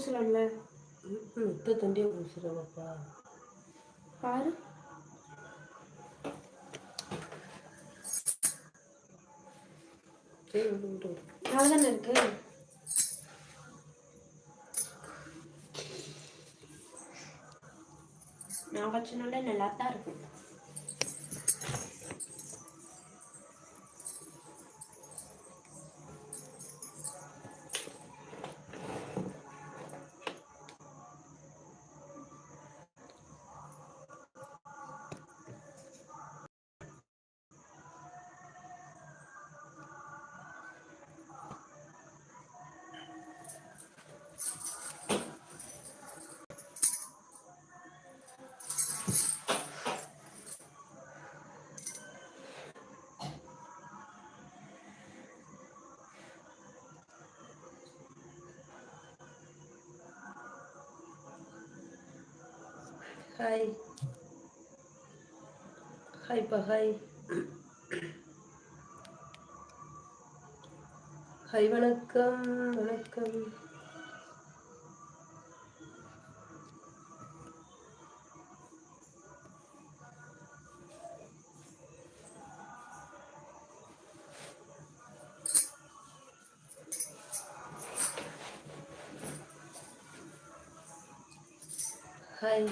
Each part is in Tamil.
பூசலாம்ல. இப்போ தண்டியை பூசுறவப்பா பாரு. அவ்வளோதானே இருக்கு. நான் வச்சனால நல்லா தான் இருக்கும். ஹாய் ஹாய்ப்பா ஹாய் ஹாய் வணக்கம் வணக்கம். ஹாய்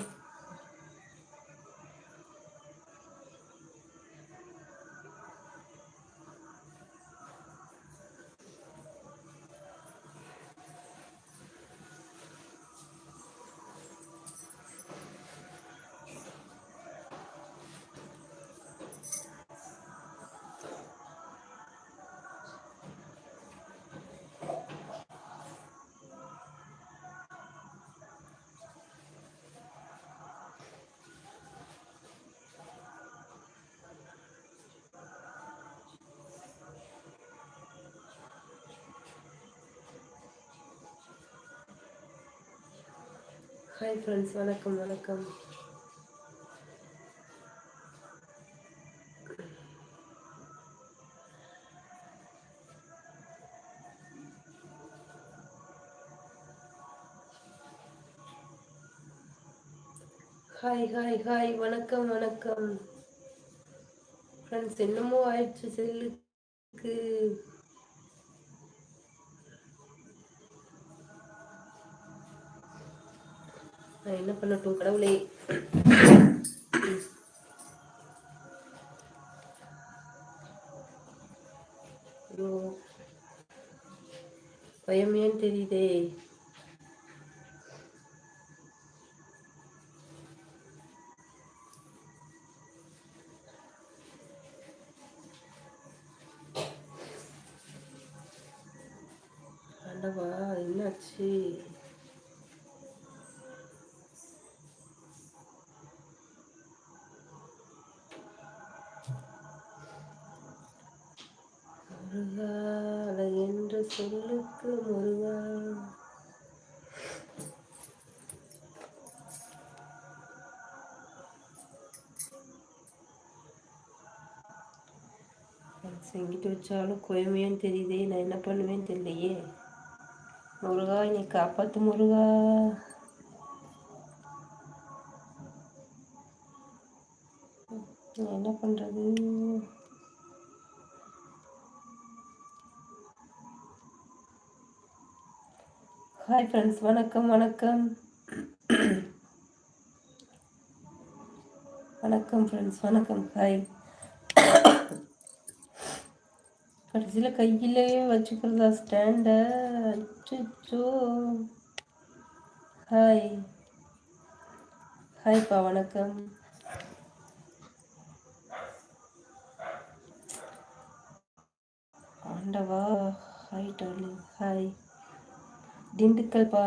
ஹாய் ஃப்ரெண்ட்ஸ் வணக்கம் வணக்கம். ஹாய் ஹாய் ஹாய் வணக்கம் வணக்கம் ஃப்ரெண்ட்ஸ். என்னமோ ஆயிடுச்சு செல்லுக்கு. நான் என்ன பண்ணட்டும் கடவுளே. ஐயோ பயம் ஏன் தெரியுதே. ஆண்டவா என்னாச்சு. முருகா என்ற சொல்லுக்கு முருகா. செங்கிட்டு வச்சாலும் கோயமையான்னு தெரியுதே. நான் என்ன பண்ணுவேன்னு தெரியலையே. முருகா என்னை காப்பாத்து முருகா. நான் என்ன பண்றது. ஹாய் ஃப்ரெண்ட்ஸ் வணக்கம் வணக்கம் வணக்கம் ஃப்ரெண்ட்ஸ் வணக்கம். ஹாய். கடைசியில் கையிலேயே வச்சுக்கிறதா ஸ்டாண்ட. அச்சோ. ஹாய் ஹாய்ப்பா வணக்கம். ஆண்டவா. Hi darling. ஹாய் திண்டுக்கல்பா.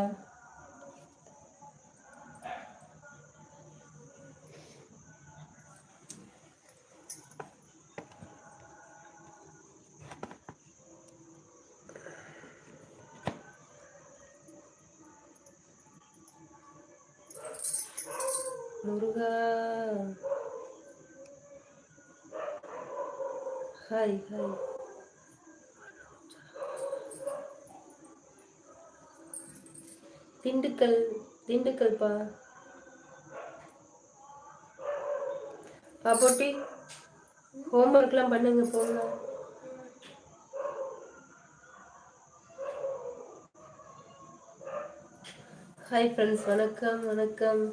முருகா. Hi hi. திண்டுக்கல். திண்டுக்கல்ப்பா. பாப்போட்டி ஹோம்ஒர்க்லாம் பண்ணுங்க போங்க. ஹாய் ஃப்ரெண்ட்ஸ், வணக்கம் வணக்கம்.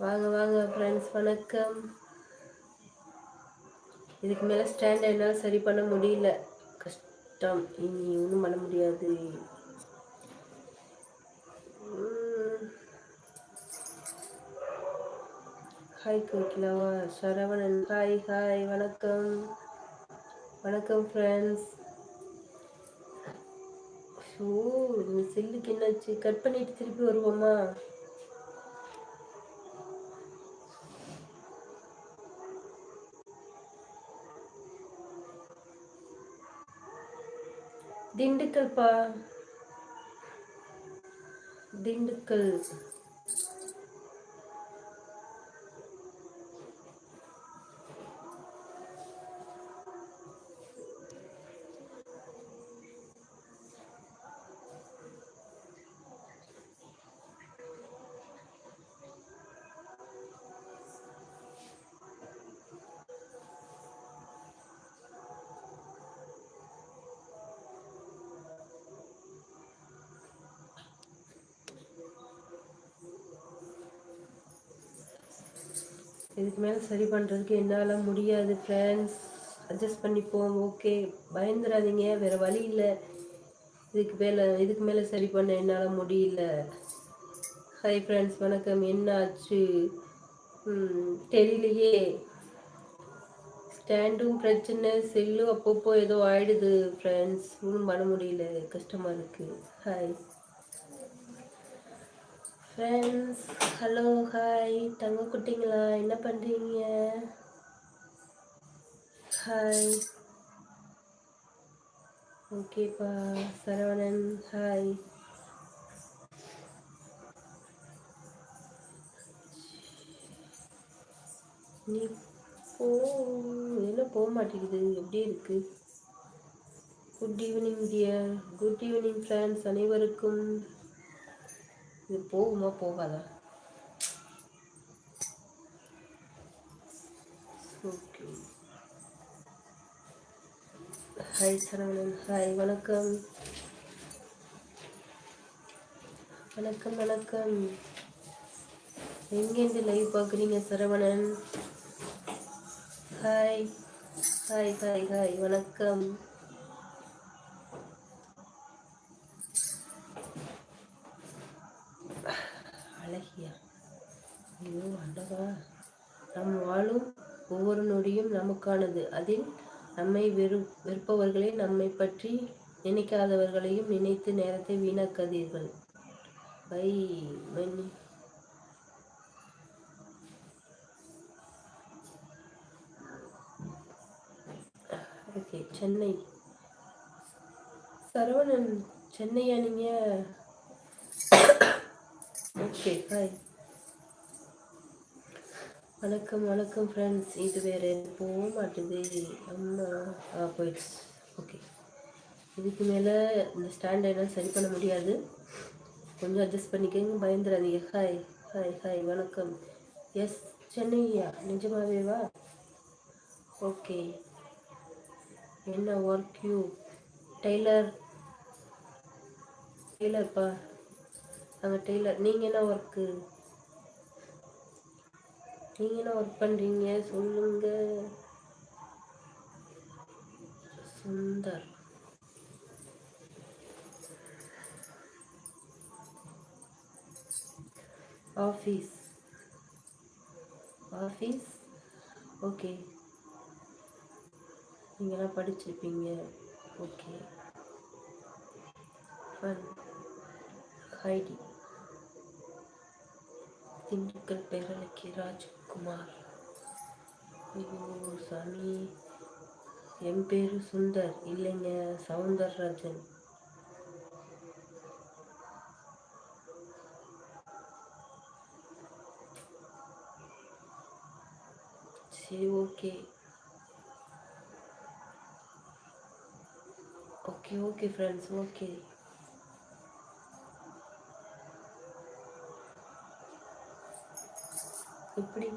வாங்க வாங்க ஃப்ரெண்ட்ஸ், வணக்கம். இதுக்கு மேலே ஸ்டாண்ட் என்னால் சரி பண்ண முடியல, கஷ்டம். இனி ஒன்றும் பண்ண முடியாது. ஹாய் கோகிலாவா, சரவணன். ஹாய் ஹாய், வணக்கம் வணக்கம் ஃப்ரெண்ட்ஸ். ஷோ, இந்த செல்லுக்கு என்னாச்சு? கட் பண்ணிட்டு திருப்பி வருவோமா? திண்டுக்கல்ப்பா, திண்டுக்கல். இதுக்கு மேலே சரி பண்ணுறதுக்கு என்னால் முடியாது ஃப்ரெண்ட்ஸ். அட்ஜஸ்ட் பண்ணிப்போம், ஓகே? பயந்துடாதீங்க, வேறு வழி இல்லை. இதுக்கு மேலே சரி பண்ண என்னால் முடியல. ஹாய் ஃப்ரெண்ட்ஸ், வணக்கம். என்ன ஆச்சு தெரியலையே. ஸ்டாண்டும் பிரச்சனை, செல்லும் அப்பப்போ ஏதோ ஆயிடுது ஃப்ரெண்ட்ஸ். ஒன்றும் பண்ண முடியல, கஷ்டமாக இருக்குது. Hi friends, hello hi. தங்க குட்டிங்களா, என்ன பண்ணுறீங்க? ஹாய். ஓகேப்பா. சரவணன் ஹாய். நீ போ, என்ன போக மாட்டேங்குது, எப்படி இருக்கு? Good evening dear, good evening friends அனைவருக்கும். இது போகுமா போகாதா? ஓகே. ஹாய் சரவணன் ஹாய், வணக்கம் வணக்கம் வணக்கம். எங்கேருந்து லைவ் பார்க்குறீங்க Saravanan? Hi hi hi hi, வணக்கம். அழகியா, ஐயோ அழகா. நம் வாழும் ஒவ்வொரு நொடியும் நமக்கானது. அதில் நம்மை வெறுப்பவர்களே, நம்மை பற்றி நினைக்காதவர்களையும் நினைத்து நேரத்தை வீணாக்காதீர்கள். பை மணி. ஓகே, சென்னை. சரவணன், சென்னையா நீங்க? ஓகே ஹாய், வணக்கம் வணக்கம் ஃப்ரெண்ட்ஸ். இது வேறு போக மாட்டுது. அம்மா போயிடுச்சு. ஓகே, இதுக்கு மேலே இந்த ஸ்டாண்டர்டெல்லாம் சரி பண்ண முடியாது, கொஞ்சம் அட்ஜஸ்ட் பண்ணிக்கங்க, பயந்துடாதீங்க. ஹாய் ஹாய் ஹாய், வணக்கம். எஸ், சென்னையா? நிஜமாவேவா? ஓகே. என்ன ஒர்க் யூ? டெய்லர். டெய்லர்ப்பா, நாங்கள் டெய்லர். நீங்கள் என்ன ஒர்க்கு? நீங்கள் என்ன ஒர்க் பண்ணுறீங்க சொல்லுங்க. சுந்தர். ஆஃபீஸ். Office, okay. நீங்களாம் படிச்சிருப்பீங்க, ஓகே. ஃபன். ஹைடி. திண்டுக்கல் பேரலைக்கு ராஜ்குமார். ஐயோ சாமி, என் பேர் சுந்தர் இல்லைங்க, சவுந்தரராஜன். சரி okay okay okay friends, okay. எப்படி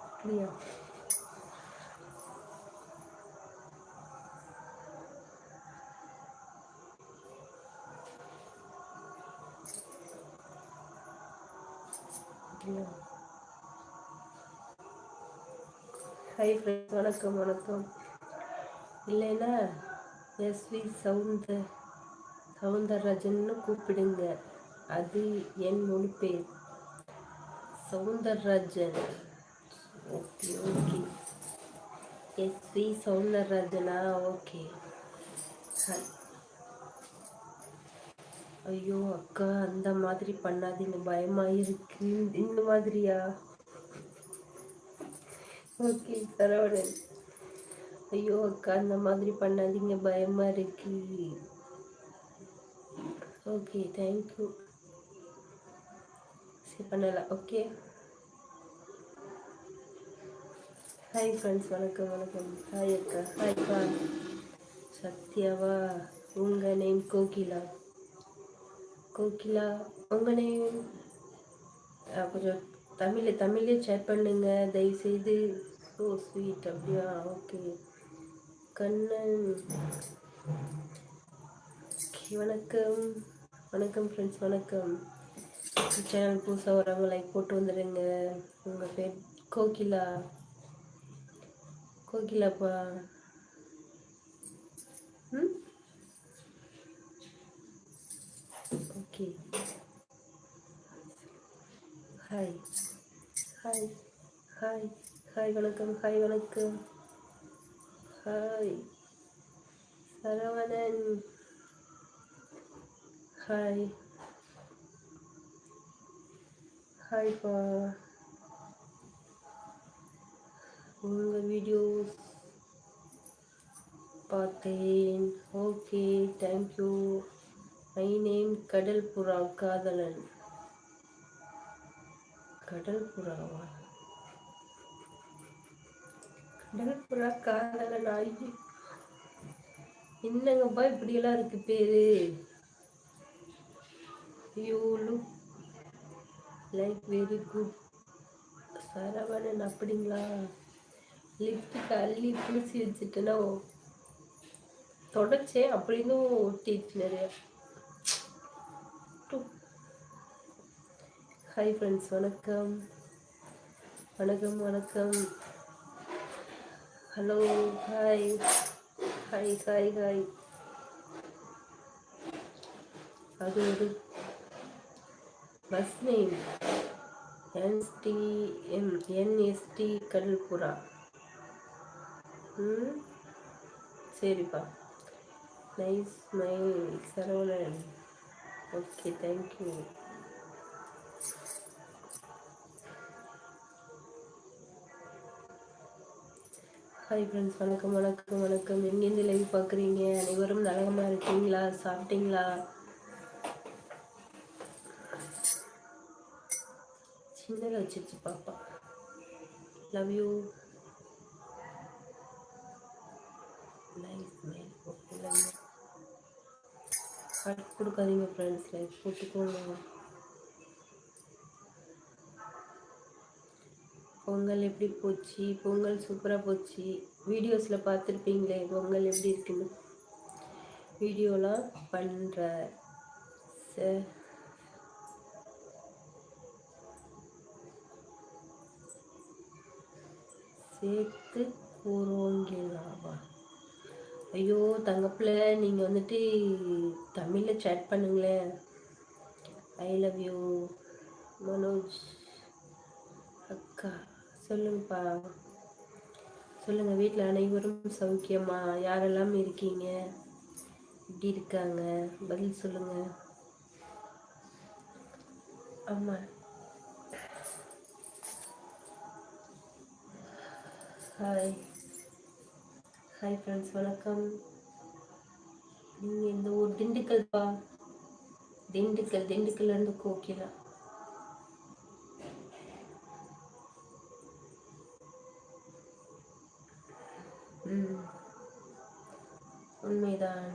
அப்படியா? அப்படியா? ஹாய் ஃப்ரெண்ட்ஸ், வணக்கம் வணக்கம். இல்லைன்னா எஸ்வி சவுந்தரராஜன்னு கூப்பிடுங்க. அது என் முழு பேர் சவுந்தரராஜன். Okay okay. எஸ்வி சவுந்தரராஜனா? ஓகே. ஐயோ அக்கா, அந்த மாதிரி பண்ணாதீங்க, பயமா இருக்கு. இந்த மாதிரியா? ஓகே சரவணன். ஐயோ அக்கா, அந்த மாதிரி பண்ணாதீங்க, பயமா இருக்கு. Okay thank you. சரி பண்ணலாம். ஓகே. ஹாய் ஃப்ரெண்ட்ஸ், வணக்கம் வணக்கம். ஹாய் அக்கா. ஹாய்ப்பா. சத்யாவா? உங்கள் நேம் கோகிலா. கோகிலா, உங்கள் நேம் கொஞ்சம் தமிழ்லே சேட் பண்ணுங்க தயவுசெய்து. So sweet. அப்படியா? ஓகே. கண்ணன். ஓகே வணக்கம் வணக்கம் ஃப்ரெண்ட்ஸ், வணக்கம். சேனல் புதுசாக வரவங்க லைக் போட்டு வந்துடுங்க. உங்கள் பேர் கோகிலா. கோகிலாப்பா. ம் okay. Hi hi hi hi வணக்கம். ஹாய் வணக்கம். ஹாய் சரவணன். ஹாய் ஹாய்ப்பா. உங்கள் வீடியோஸ் பார்த்தேன். Okay thank you. மை நேம் கடல் புறா காதலன். கடல் புறாவா? கடல் புறா காதலன். ஆகி என்னங்கப்பா இப்படியெல்லாம் இருக்கு பேரு. You look like very good Saravanan. அப்படிங்களா? லிப்டுக்கு அள்ளி பூசி வச்சுட்டேன்னா தொடச்சேன், அப்படின்னு ஒட்டிடுச்சு நிறைய. ஹாய் ஃப்ரெண்ட்ஸ், வணக்கம் வணக்கம் வணக்கம். Hello hi hi hi hi. அது ஒரு பஸ் நேம். என்எஸ்டி கடல் புறா. ம் சரிப்பா. Nice my Saravanan. Okay thank you. Hi friends, வணக்கம் வணக்கம் வணக்கம். எங்கேருந்து லைவ் பார்க்குறீங்க? அனைவரும் நலமாக இருக்கீங்களா? சாப்பிட்டீங்களா? சின்னதாக வச்சிருச்சு பாப்பா. Love you. Nice my. Okay love you. Heart கொடுக்காதீங்க ஃப்ரெண்ட்ஸ், லைக் போட்டுக்கோங்க. பொங்கல் எப்படி போச்சு? பொங்கல் சூப்பராக போச்சு. வீடியோஸில் பார்த்துருப்பீங்களே பொங்கல் எப்படி இருக்குன்னு. வீடியோலாம் பண்ணுற சேர்த்து போகிறோங்களாவா? ஐயோ தங்கப்பில், நீங்கள் வந்துட்டு தமிழில் சேட் பண்ணுங்களேன். I love you Manoj. அக்கா சொல்லுங்கப்பா, சொல்லுங்கள். வீட்டில் அனைவரும் சௌக்கியமா? யாரெல்லாம் இருக்கீங்க? எப்படி இருக்காங்க? பதில் சொல்லுங்கள். ஆமாம். ஹாய் ஹாய் ஃப்ரெண்ட்ஸ், வணக்கம். நீங்கள் இந்த ஊர் திண்டுக்கல்ப்பா. திண்டுக்கல்லேருந்து கோகிலா. ம் உண்மைதான்.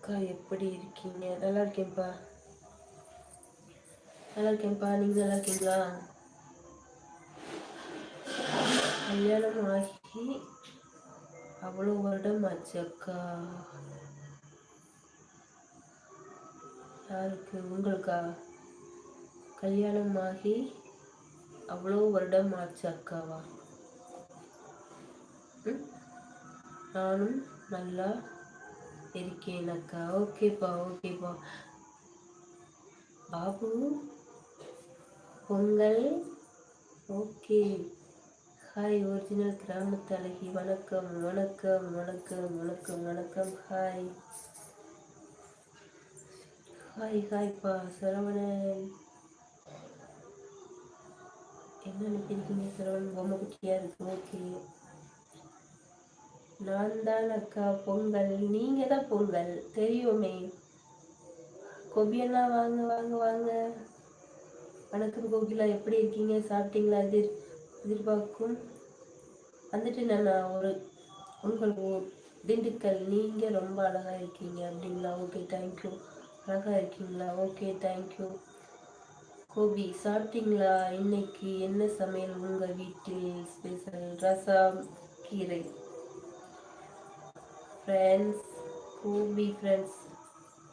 அக்கா எப்படி இருக்கீங்க? நல்லா இருக்கேன்ப்பா. நல்லா இருக்கேன்ப்பா. நீங்க நல்லா இருக்கீங்களா? கல்யாணம் ஆகி அவ்வளோ வருடம் ஆச்சு அக்கா. யாருக்கு? உங்களுக்கா? கல்யாணம் ஆகி அவ்வளோ வருடம் ஆச்சு அக்காவா? நானும் நல்லா இருக்கேன் அக்கா. ஓகேப்பா, ஓகேப்பா. Babu Pongal. Okay. Hi original கிராமத்து அழகி. வணக்கம் வணக்கம் வணக்கம் வணக்கம் வணக்கம். Hi hi ஹாய்ப்பா. சரவணன் என்ன அனுப்பியிருக்கீங்க? சரவணன் பொம்மை குட்டியா இருக்கு. ஓகே. நான் தான் அக்கா பொங்கல். நீங்க தான் பொங்கல் தெரியுமே. கோபியண்ணா வாங்க வாங்க வாங்க. வணக்கம் கோகிலா, எப்படி இருக்கீங்க? சாப்பிட்டீங்களா? எதிர்பார்க்கும் வந்துட்டு நான் ஒரு உங்கள் ஊர் திண்டுக்கல். நீங்க ரொம்ப அழகா இருக்கீங்க அப்படிங்களா? Okay thank you. அழகா இருக்கீங்களா? Okay thank you. கோபி சாப்பிட்டீங்களா? இன்னைக்கு என்ன சமையல் உங்க வீட்டில்? ஸ்பெஷல் ரசம் கீரை. ஃப்ரெண்ட்ஸ் கோபி ஃப்ரெண்ட்ஸ்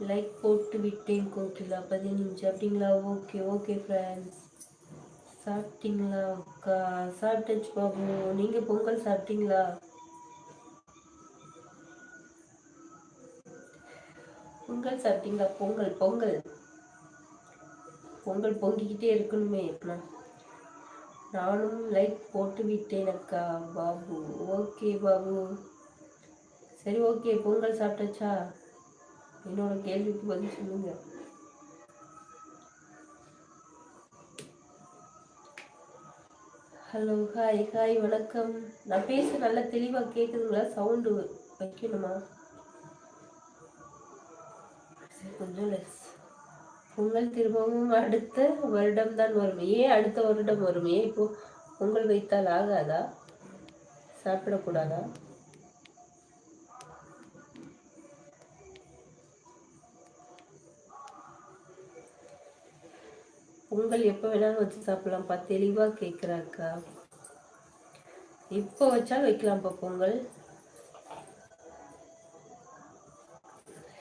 லைக் போட்டு விட்டேன் கோகிலா 15 அப்படிங்களா? Okay okay friends. சாப்பிட்டீங்களா அக்கா? சாப்பிட்டுச்சு பாபு. நீங்க பொங்கல் சாப்பிட்டீங்களா? பொங்கல் சாப்பிட்டீங்களா? பொங்கல் பொங்கல் பொங்கல் பொங்கிக்கிட்டே இருக்கணுமே. நானும் லைக் போட்டு விட்டேன் அக்கா. பாபு ஓகே பாபு. சரி ஓகே. பொங்கல் சாப்பிட்டாச்சா? என்னோட கேள்விக்கு பதில் சொல்லுங்க. ஹலோ ஹாய் ஹாய் வணக்கம். நான் பேச நல்லா தெளிவாக கேட்குதுங்களா? சவுண்டு வைக்கணுமா? கொஞ்சம் லெஸ். பொங்கல் திரும்பவும் அடுத்த வருடம் தான் வரும். ஏன் அடுத்த வருடம் வரும்? ஏன் இப்போ பொங்கல் வைத்தால் ஆகாதா? சாப்பிடக்கூடாதா? பொங்கல் எப்போ வேணாலும் வச்சு சாப்பிடலாம்ப்பா. தெளிவாக கேட்குறாக்கா. இப்போ வச்சாலும் வைக்கலாம்ப்பா பொங்கல்.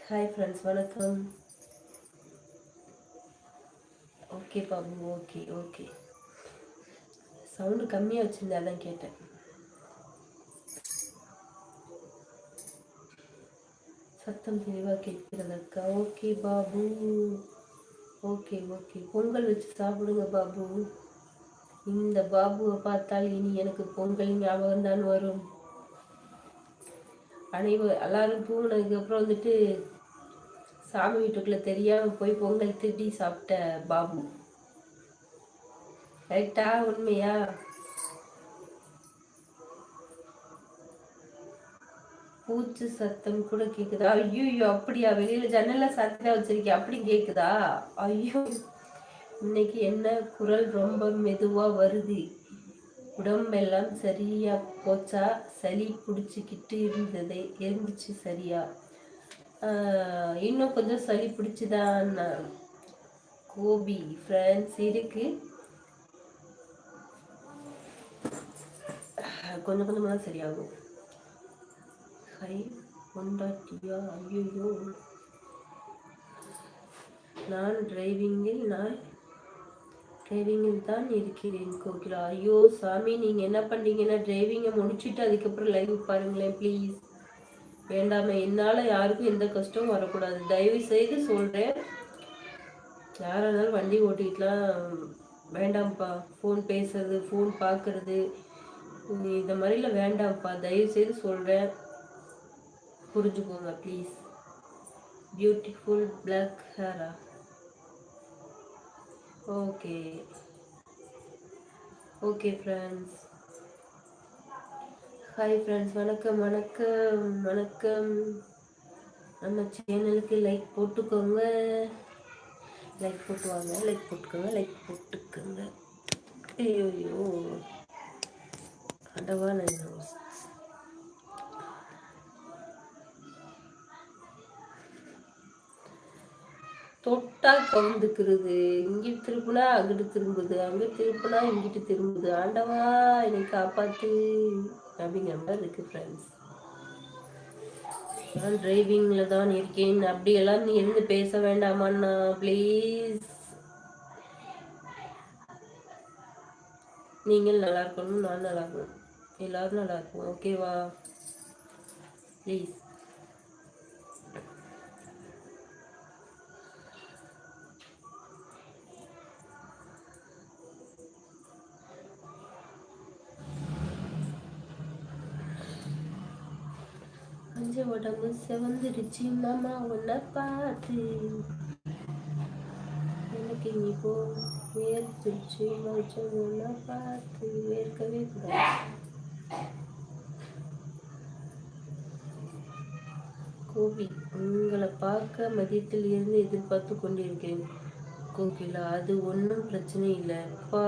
ஹாய் ஃப்ரெண்ட்ஸ் வணக்கம். Okay Babu okay okay. Sound கம்மியாக வச்சுருந்தேன், அதான் கேட்டேன். சத்தம் தெளிவாக கேட்கிறதற்கா? Okay Babu. Okay okay. Pongal வச்சு சாப்பிடுங்க பாபு. இந்த பாபுவை பார்த்தால் இனி எனக்கு பொங்கல் ஞாபகம் தான் வரும். எல்லாரும் தூங்கினதுக்கு அப்புறம் வந்துட்டு சாமி வீட்டுக்குள்ள தெரியாம போய் பொங்கல் திருடி சாப்பிட்ட பாபு. கரெக்டா? உண்மையா? பூச்சு சத்தம் கூட கேக்குதா? ஐயோ அப்படியா? வெளியில ஜன்னல்ல சாத்திதான் வச்சிருக்கேன், அப்படி கேக்குதா? ஐயோ இன்னைக்கு என்ன குரல் ரொம்ப மெதுவா வருது? உடம்பெல்லாம் சரியா போச்சா? சளி பிடிச்சிக்கிட்டு இருந்துச்சு சரியா? இன்னும் கொஞ்சம் சளி பிடிச்சுதான் கோபி ஃப்ரெண்ட்ஸ் இருக்கு. கொஞ்சம் கொஞ்சமாக தான் சரியாகும். ஹை கொண்டாட்டியா? ஐயோ நான் டிரைவிங்கில் தான் இருக்கிறேன் கோகிலா. ஐயோ சாமி, நீங்கள் என்ன பண்ணுறீங்கன்னா டிரைவிங்கை முடிச்சுட்டு அதுக்கப்புறம் லைவ் பாருங்களேன் ப்ளீஸ். வேண்டாமே, என்னால் யாருக்கும் எந்த கஷ்டமும் வரக்கூடாது. தயவு செய்து சொல்கிறேன். யாராக இருந்தாலும் வண்டி ஓட்டிட்டுலாம் வேண்டாம்ப்பா. ஃபோன் பேசுறது, ஃபோன் பார்க்குறது, இந்த மாதிரிலாம் வேண்டாம்ப்பா. தயவு செய்து சொல்கிறேன், புரிஞ்சுக்கோங்க ப்ளீஸ். பியூட்டிஃபுல் பிளாக் ஹேரா? Okay okay friends. Hi friends வணக்கம் வணக்கம் வணக்கம். நம்ம சேனலுக்கு லைக் போட்டுக்கோங்க. லைக் போட்டுவாங்க. லைக் போட்டுக்கோங்க. லைக் போட்டுக்கோங்க. ஐயோ அடவா நான் தொட்டா கவுந்துக்கிறது, இங்கிட்டு திருப்புனா அங்கிட்டு திரும்புது, அங்கிட்டு திருப்புனா இங்கிட்டு திரும்புது. ஆண்டவா என்னை காப்பாத்து அப்படிங்கிற மாதிரி இருக்கு ஃப்ரெண்ட்ஸ். நான் டிரைவிங்ல தான் இருக்கேன். அப்படியெல்லாம் நீ இருந்து பேச வேண்டாமாண்ணா ப்ளீஸ். நீங்கள் நல்லா இருக்கணும், நான் நல்லா இருக்கணும், எல்லாரும் நல்லா இருக்கும். ஓகேவா? ப்ளீஸ். கொஞ்சம் உடம்பு செவந்துருச்சு மாமா உன்னை பார்த்து. எனக்கு நீ போ வேர்த்துருச்சு மச்சம் உன்னை பார்த்து. வேர்க்கவே கூடாது. கோபி, உங்களை பார்க்க மதியத்தில் இருந்து எதிர்பார்த்து கொண்டிருக்கிறேன். கோகிலா, அது ஒன்றும் பிரச்சனை இல்லை பா.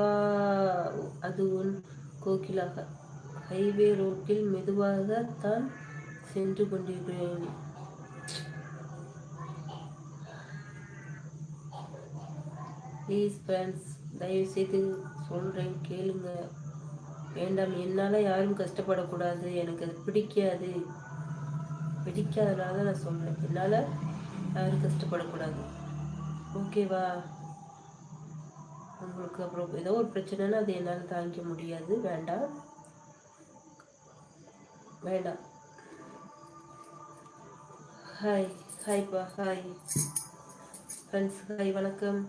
அது கோகிலா, ஹைவே ரோட்டில் மெதுவாகத்தான் சென்று கொண்டிருக்கிறேன். ப்ளீஸ் ஃப்ரெண்ட்ஸ், தயவுசெய்து சொல்கிறேன் கேளுங்க. வேண்டாம், என்னால் யாரும் கஷ்டப்படக்கூடாது. எனக்கு அது பிடிக்காது. பிடிக்காதனால நான் சொல்கிறேன், என்னால் யாரும் கஷ்டப்படக்கூடாது. ஓகேவா? உங்களுக்கு அப்புறம் ஏதோ ஒரு பிரச்சனைனா அது என்னால் தாங்கிக்க முடியாது. வேண்டாம் வேண்டாம். ஹாய் ஹாய்ப்பா, ஹாய் ஃப்ரெண்ட்ஸ், ஹாய் வணக்கம்.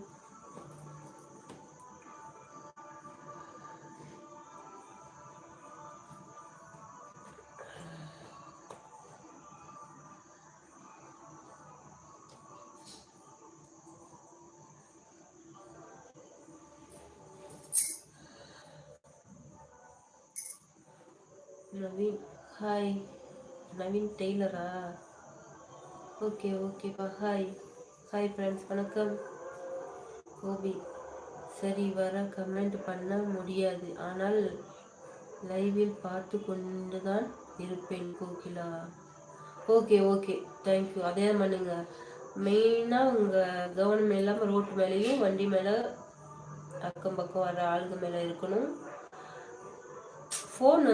நவீன், ஹாய். நவீன் டெய்லரா? ஓகே ஓகேப்பா, ஹாய் ஹாய் ஃப்ரெண்ட்ஸ், வணக்கம். கோபி, சரி வர கமெண்ட் பண்ண முடியாது, ஆனால் லைவில் பார்த்து கொண்டு தான் இருப்பேன். Kokila, okay okay, thank you. அதே பண்ணுங்க. மெயினாக உங்கள் கவனம் இல்லாமல் ரோட்டு மேலேயும் வண்டி மேலே அக்கம் பக்கம் வர ஆளுங்க மேலே இருக்கணும். ஃபோன்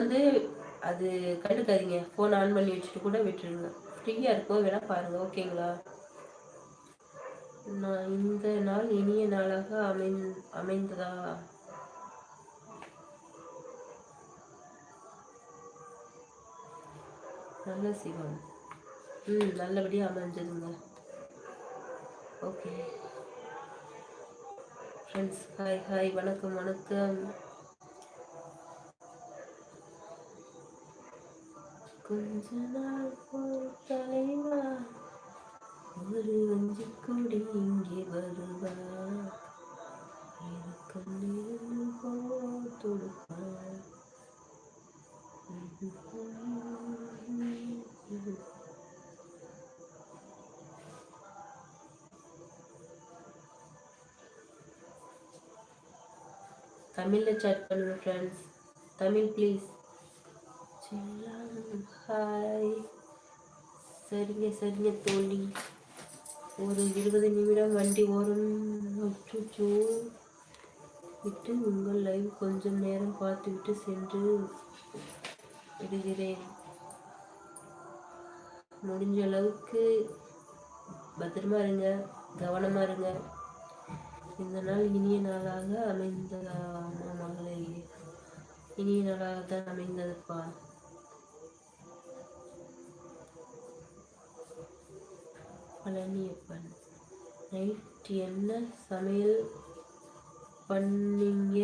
அது கண்டுக்காதீங்க. ஃபோன் ஆன் பண்ணி வச்சுட்டு கூட விட்டுருங்க. ஃப்ரீயாக இருக்கோ வேணால் பாருங்கள். ஓகேங்களா? நான் இந்த நாள் இனிய நாளாக அமைந்ததா? நல்ல சிவம். நல்லபடியாக அமைஞ்சதுங்க. ஓகே ஃப்ரெண்ட்ஸ், ஹாய் ஹாய், வணக்கம் வணக்கம். கொஞ்ச நாள் தலைவா, ஒரு வஞ்சி கொடி இங்கே வருவா, தொடுப்பா. தமிழில் சாட் பண்ணுங்க ஃப்ரெண்ட்ஸ். தமிழ் ப்ளீஸ். ஹாய். சரிங்க சரிங்க தோழி. ஒரு 20 நிமிடம் வண்டி ஓரம் விட்டு உங்கள் லைவ் கொஞ்சம் நேரம் பார்த்துவிட்டு சென்று விடுகிறேன். முடிஞ்ச அளவுக்கு பத்திரமா இருங்க, கவனமாக இருங்க. இந்த நாள் இனிய நாளாக அமைந்ததா மகளே? இனிய நாளாக தான் அமைந்ததுப்பா. பழனியப்பன், நைட் என்ன சமையல் பண்ணீங்க?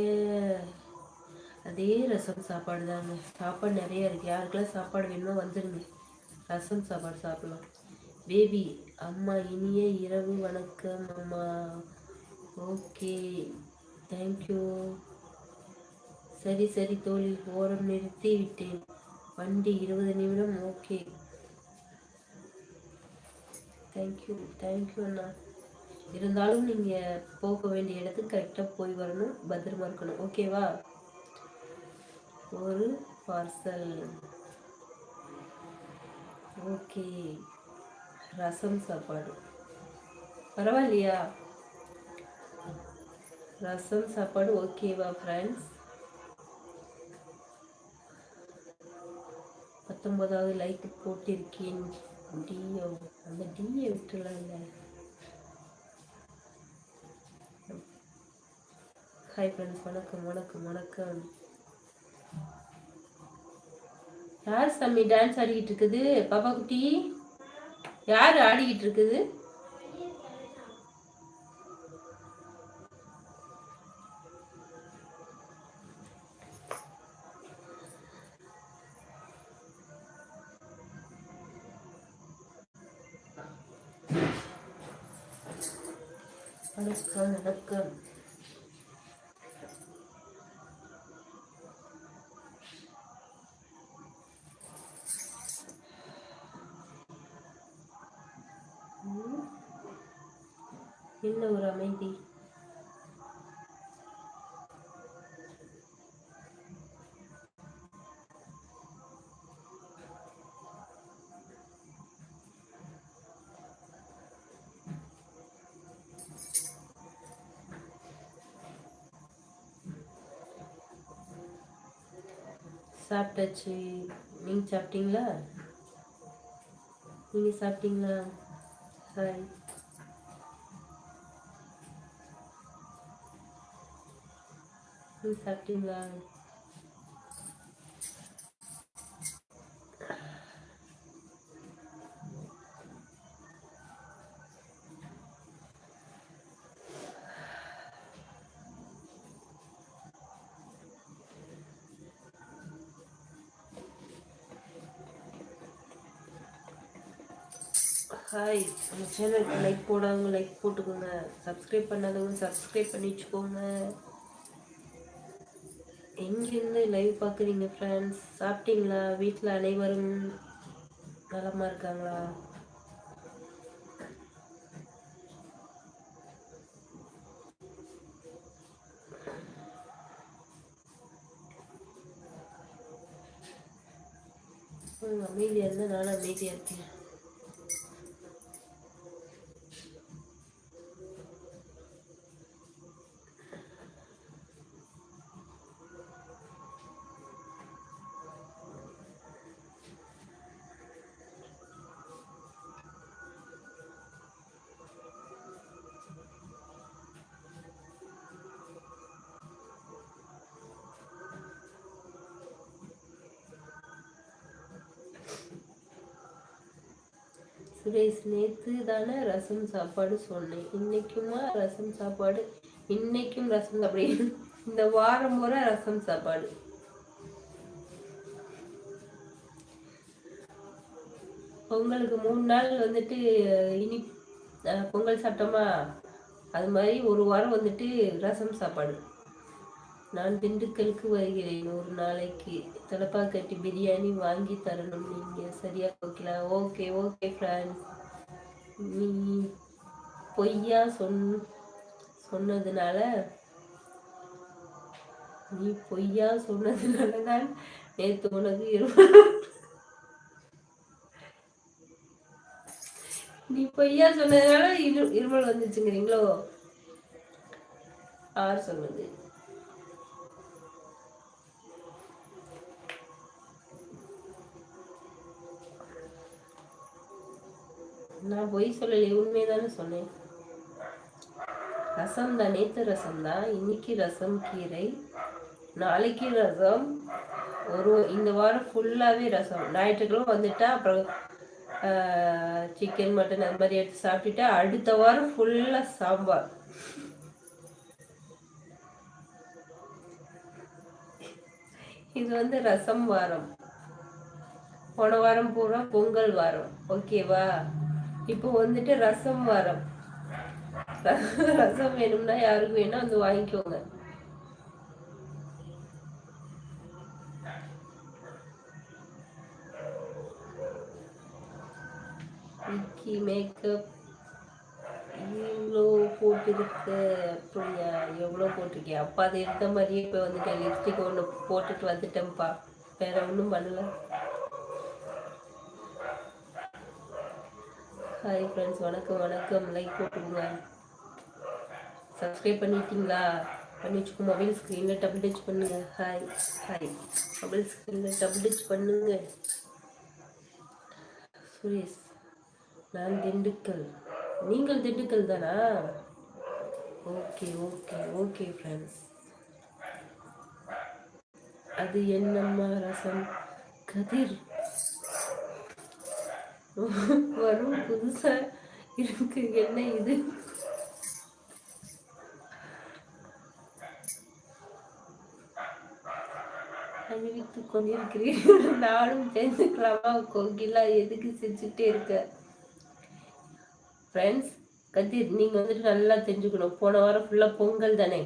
அதே ரசம் சாப்பாடு தாங்க. சாப்பாடு நிறைய இருக்குது. யாருக்கெல்லாம் சாப்பாடு வேணுமோ வந்துடுங்க, ரசம் சாப்பாடு சாப்பிடலாம். பேபி, அம்மா இனிய இரவு வணக்கம் அம்மா. Okay thank you. சரி சரி தோழி, ஓரம் நிறுத்தி விட்டேன் வண்டி. 20 நிமிடம். ஓகே தேங்க்யூ தேங்க்யூ அண்ணா. இருந்தாலும் நீங்கள் போக வேண்டிய இடத்துக்கு கரெக்டாக போய் வரணும், பத்திரமா இருக்கணும். ஓகேவா? ஒரு பார்சல். ஓகே, ரசம் சாப்பாடு. பரவாயில்லையா? ரசம் சாப்பாடு ஓகேவா ஃப்ரெண்ட்ஸ்? 19வது லைக் போட்டிருக்கேன். டியோ அந்த டியை விட்டுலாம்ல. ஹாய் ஃப்ரெண்ட்ஸ், வணக்கம் வணக்கம் வணக்கம். யார் சாமி டான்ஸ் ஆடிக்கிட்டு இருக்குது? பாப்பா குட்டி யார் ஆடிக்கிட்டு இருக்குது? வணக்கம் வணக்கம். என்ன ஒரு அமைதி. சாப்பிட்டாச்சு. நீங்க சாப்பிட்டீங்களா? நீங்க சாப்பிட்டீங்களா? ஹாய். நீங்க சாப்பிட்டீங்களா? ஹாய். நம்ம சேனலுக்கு லைக் போடாதவங்க லைக் போட்டுக்கோங்க. சப்ஸ்கிரைப் பண்ணாதவங்க சப்ஸ்கிரைப் பண்ணி வச்சுக்கோங்க. எங்கேருந்து லைவ் பார்க்குறீங்க ஃப்ரெண்ட்ஸ்? சாப்பிட்டீங்களா? வீட்டில் அனைவரும் நலமா இருக்காங்களா? அமைதியாக இருந்தால் நானும் அமைதியாக இருக்கேன். சுரேஷ், நேற்று தானே ரசம் சாப்பாடு சொன்னேன். இன்னைக்குமா ரசம் சாப்பாடு? இன்னைக்கும் ரசம் சாப்பாடு. இந்த வாரம் பூரா ரசம் சாப்பாடு. பொங்கலுக்கு 3 நாள் வந்துட்டு இனி பொங்கல் சாப்பிட்டோமா, அது மாதிரி ஒரு வாரம் வந்துட்டு ரசம் சாப்பாடு. நான் திண்டுக்கலுக்கு வருகிறேன் ஒரு நாளைக்கு. தலப்பாக்கட்டி பிரியாணி வாங்கி தரணும் நீங்க. சரியா ஓகேலாம்? Okay okay friends. நீ பொய்யா சொன்னதுனால தான் நேற்று உனக்கு நீ பொய்யா சொன்னதுனால இருமல் வந்துச்சுங்கிறீங்களோ? யார் சொன்னது? நான் பொய் சொல்லலை, உண்மைதானே சொன்னேன். ரசம் தான், நேற்று ரசம் தான், இன்னைக்கு ரசம் கீரை, நாளைக்கு ரசம், இந்த வாரம் ஃபுல்லாகவே ரசம். ஞாயிற்றுக்கிழமை வந்துட்டா அப்புறம் சிக்கன் மட்டன் அது மாதிரி எடுத்து சாப்பிட்டுட்டா அடுத்த வாரம் ஃபுல்லாக சாம்பார். இது வந்து ரசம் வாரம். போன வாரம் பூரா பொங்கல் வாரம். ஓகேவா? இப்போ வந்துட்டு ரசம் வாரம். ரசம் வேணும்னா யாருக்கு வேணா வந்து வாங்கிக்கோங்க. மேக்கப் இவ்வளோ போட்டிருக்க? அப்படியா? எவ்வளோ போட்டிருக்கேன்? அப்பா அது இருந்த மாதிரியே இப்போ வந்துட்டேன். லிப்ஸ்டிக் ஒன்று போட்டுட்டு வந்துட்டேன்ப்பா. வேற ஒன்றும் பண்ணல. ஹாய் ஃப்ரெண்ட்ஸ், வணக்கம் வணக்கம். லைக் போட்டுருங்க. சப்ஸ்கிரைப் பண்ணிட்டீங்களா? பண்ணி வச்சுக்கோ. மொபைல் ஸ்க்ரீனில் டபுள் டச் பண்ணுங்க. Hi hi. மொபைல் ஸ்க்ரீனில் டபுள் டச் பண்ணுங்க. சுரேஷ், நான் திண்டுக்கல். நீங்கள் திண்டுக்கல் தானா? Okay okay okay friends. அது என்னம்மா ரசம்? கதிர் வரும் புதுசா இருக்கு. என்ன இது? அணிவித்துக் கொண்டிருக்கிறீர்கள். நானும் தெரிஞ்சுக்கலாமா? கோகிலா எதுக்கு செஞ்சுட்டே இருக்க? ஃப்ரெண்ட்ஸ், கதிர் நீங்க வந்துட்டு நல்லா தெரிஞ்சுக்கணும். போன வாரம் ஃபுல்லா பொங்கல் தானே,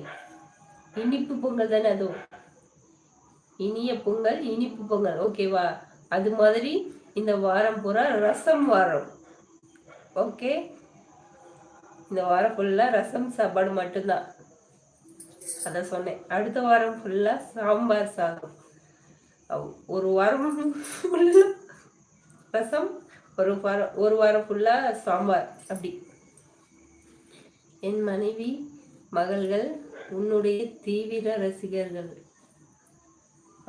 இனிப்பு பொங்கல் தானே. அதுவும் இனிய பொங்கல், இனிப்பு பொங்கல், ஓகேவா? அது மாதிரி இந்த வாரம் பூரா ரசம் வாரம். ஓகே, இந்த வாரம் ஃபுல்லா ரசம் சாப்பாடு மட்டும்தான். அத சொன்னேன். அடுத்த வாரம் ஃபுல்லா சாம்பார் சாதம். ஒரு வாரம் ஃபுல்லா ரசம், ஒரு வாரம் ஃபுல்லா சாம்பார். அப்படி என் மனைவி மகள்கள் உன்னுடைய தீவிர ரசிகர்கள்.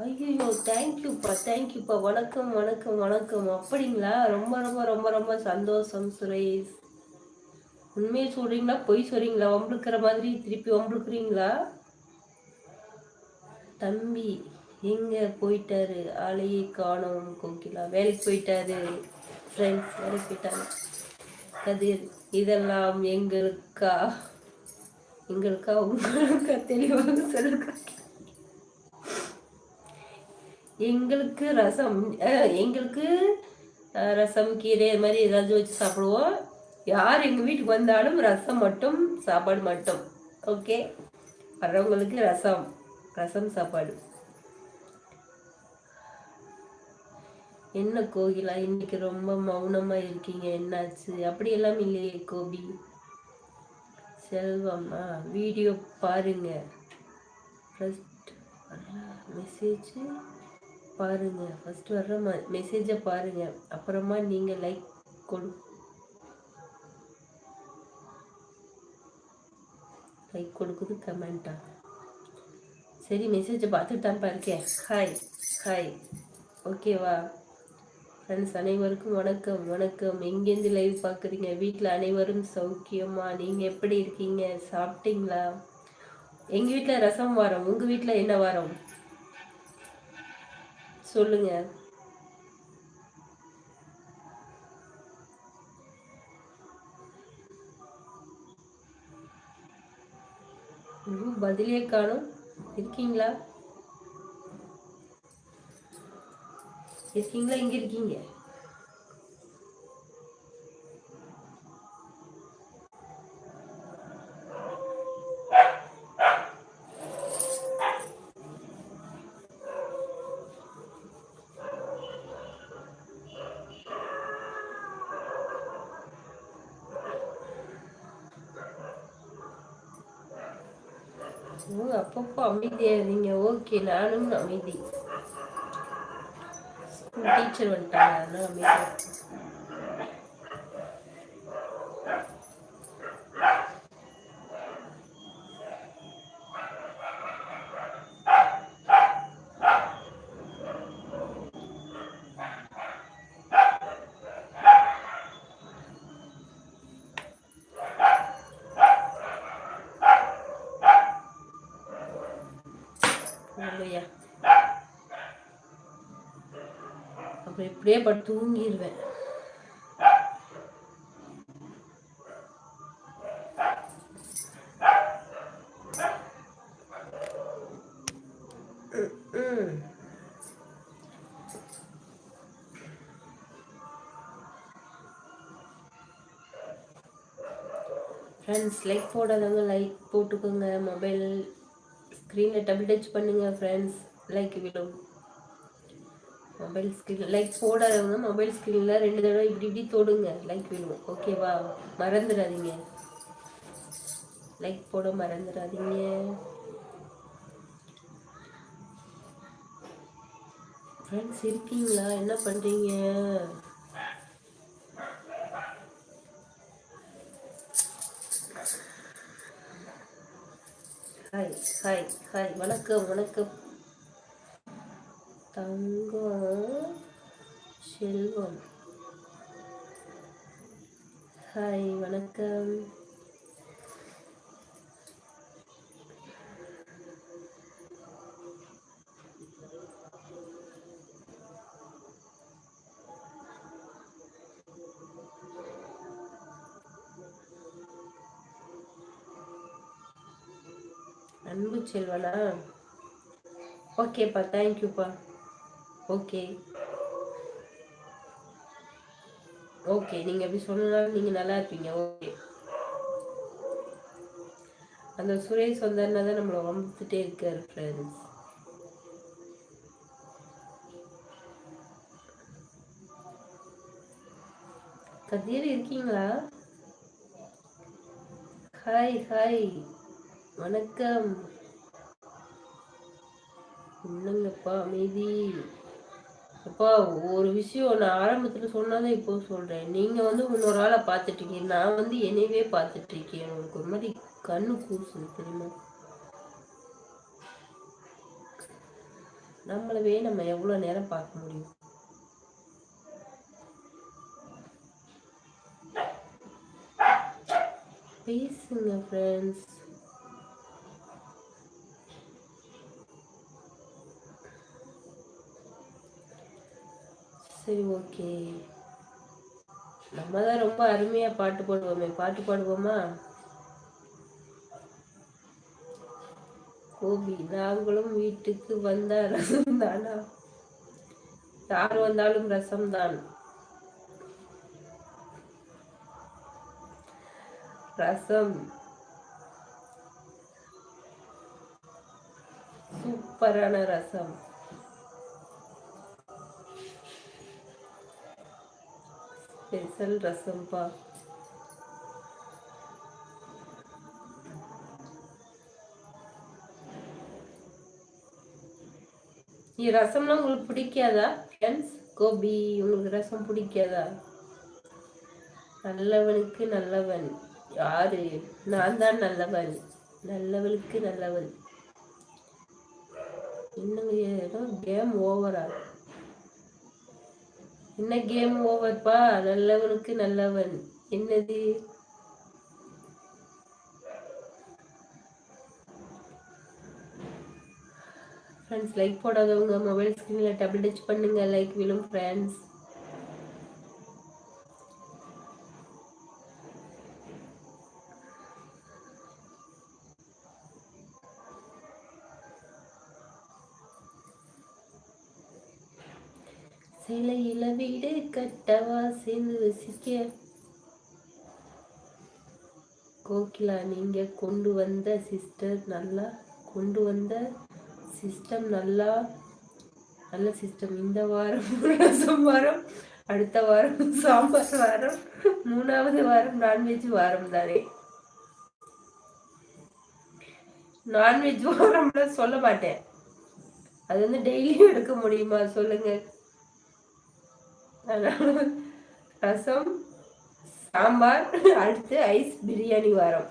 ஐயோ, தேங்க்யூப்பா தேங்க்யூப்பா. வணக்கம் வணக்கம் வணக்கம். அப்படிங்களா? ரொம்ப ரொம்ப ரொம்ப ரொம்ப சந்தோஷம் சுரேஷ். உண்மையை சொல்றீங்களா பொய் சொல்றீங்களா? வம்புழுக்கிற மாதிரி திருப்பி வம்புழுக்கிறீங்களா? தம்பி எங்க போயிட்டாரு? ஆளையே காணோம். கோகிலா வேலைக்கு போயிட்டாரு. ஃப்ரெண்ட்ஸ் வேலைக்கு போயிட்டாங்க. கதிர் இதெல்லாம் எங்களுக்கா உங்களுக்கா? தெளிவாக சொல்லுங்க. எங்களுக்கு ரசம், எங்களுக்கு ரசம் கீரை இது மாதிரி ஏதாவது வச்சு சாப்பிடுவோம். யார் எங்கள் வீட்டுக்கு வந்தாலும் ரசம் மட்டும், சாப்பாடு மட்டும். ஓகே, வர்றவங்களுக்கு ரசம் சாப்பாடு. என்ன கோகிலா இன்னைக்கு ரொம்ப மௌனமா இருக்கீங்க, என்னாச்சு? அப்படியெல்லாம் இல்லையே கோபி. செல்வம்மா வீடியோ பாருங்க, ஃபர்ஸ்ட் மெசேஜ் பாருங்க, ஃபர்ஸ்ட் வர்ற மெசேஜை பாருங்க, அப்புறமா நீங்க லைக் கொடுக்குது கமெண்டா? சரி, மெசேஜை பார்த்துட்டு தான் இருக்கேன். Hi hi. ஓகேவா ஃப்ரெண்ட்ஸ்? அனைவருக்கும் வணக்கம் வணக்கம். எங்கேருந்து லைவ் பார்க்குறீங்க? வீட்டில் அனைவரும் சௌக்கியமா? நீங்கள் எப்படி இருக்கீங்க? சாப்பிட்டீங்களா? எங்கள் வீட்டில் ரசம் வாரம். உங்கள் வீட்டில் என்ன வாரம் சொல்லுங்க. பதிலே காணும். இருக்கீங்களா? இங்க இருக்கீங்க? அப்பப்போ அமைதியா இருந்தீங்க. ஓகே, நானும் அமைதி. டீச்சர் வந்துட்டாங்க, அதனால அமைதியா. அப்புறம் இப்படியே பட்டு தூங்கிடுவேன். ஃப்ரெண்ட்ஸ், லைக் போடாதவங்க லைக் போட்டுக்கோங்க. மொபைல் ஸ்க்ரீனில் டபுள் டச் பண்ணுங்க ஃப்ரெண்ட்ஸ், லைக் விடும். மொபைல் ஸ்க்ரீன் லைக் போடாதவங்க மொபைல் ஸ்க்ரீனில் 2 தடவை இப்படி தொடுங்க, லைக் விடும். ஓகேவா? மறந்துடாதீங்க, லைக் போட மறந்துடாதீங்க. ஃப்ரெண்ட்ஸ் இருக்கீங்களா? என்ன பண்ணுறீங்க? ஹாய் ஹாய் ஹாய், வணக்கம் வணக்கம். தங்கம் செல்வம், ஹாய் வணக்கம். அன்பு செல்வனா, ஓகேப்பா, தேங்க்யூப்பா. ஓகே ஓகே, நீங்கள் எப்படி சொல்லலாம், நீங்கள் நல்லா இருப்பீங்க. ஓகே, அந்த சுரேஷ் வந்தாருன்னா தான் நம்மளை வம்புத்துட்டே இருக்காரு ஃப்ரெண்ட்ஸ். கதிர் இருக்கீங்களா? ஹாய் ஹாய், வணக்கம். என்னங்கப்பா அமைதி? அப்பா, ஒரு விஷயம் நான் ஆரம்பத்துல சொன்னாதான் இப்போ சொல்றேன். நீங்க வந்து இன்னொரு ஆளை பார்த்துட்டு இருக்கீங்க, நான் வந்து என்னையவே பார்த்துட்டு இருக்கேன். உங்களுக்கு ஒரு மாதிரி கண்ணு கூசுது தெரியுமா? நம்மளவே நம்ம எவ்வளவு நேரம் பார்க்க முடியும்? பேசுங்க ஃப்ரெண்ட்ஸ். சரி, ஓகே. நம்ம தான் ரொம்ப அருமையா பாட்டு பாடுவோமே, பாட்டு பாடுவோமா? கோபி, நாங்களும் வீட்டுக்கு வந்தா ரசம் தானா? யார் வந்தாலும் ரசம் தான். ரசம் சூப்பரான ரசம். ஸ்பெஷல் ரசம்பா. ரசம்லாம் உங்களுக்கு பிடிக்காதா ஃப்ரெண்ட்ஸ்? கோபி, உங்களுக்கு ரசம் பிடிக்காதா? நல்லவனுக்கு நல்லவன் யாரு? நான் தான் நல்லவன். நல்லவனுக்கு நல்லவன். இன்னும் கேம் ஓவரா? என்ன கேம் ஓவர்ப்பா? நல்லவனுக்கு நல்லவன் என்னது? ஃப்ரெண்ட்ஸ், லைக் போடாதவங்க மொபைல் ஸ்க்ரீனில் டபுள் டச் பண்ணுங்க, லைக் விழும் ஃப்ரெண்ட்ஸ். சிலையில வீடு கட்டவா சேர்ந்து வசிக்க? கோகிலா, நீங்க கொண்டு வந்த சிஸ்டம் நல்லா நல்ல சிஸ்டம். இந்த வாரம் ரசம் வாரம், அடுத்த வாரம் சாம்பார் வாரம், 3வது வாரம் நான்வெஜ் வாரம் தானே? நான்வெஜ் வாரம்ல சொல்ல மாட்டேன். அது வந்து டெய்லியும் எடுக்க முடியுமா சொல்லுங்க? ரசம் சாம்பார், அடுத்து ஐஸ் பிரியாணி வாரம்,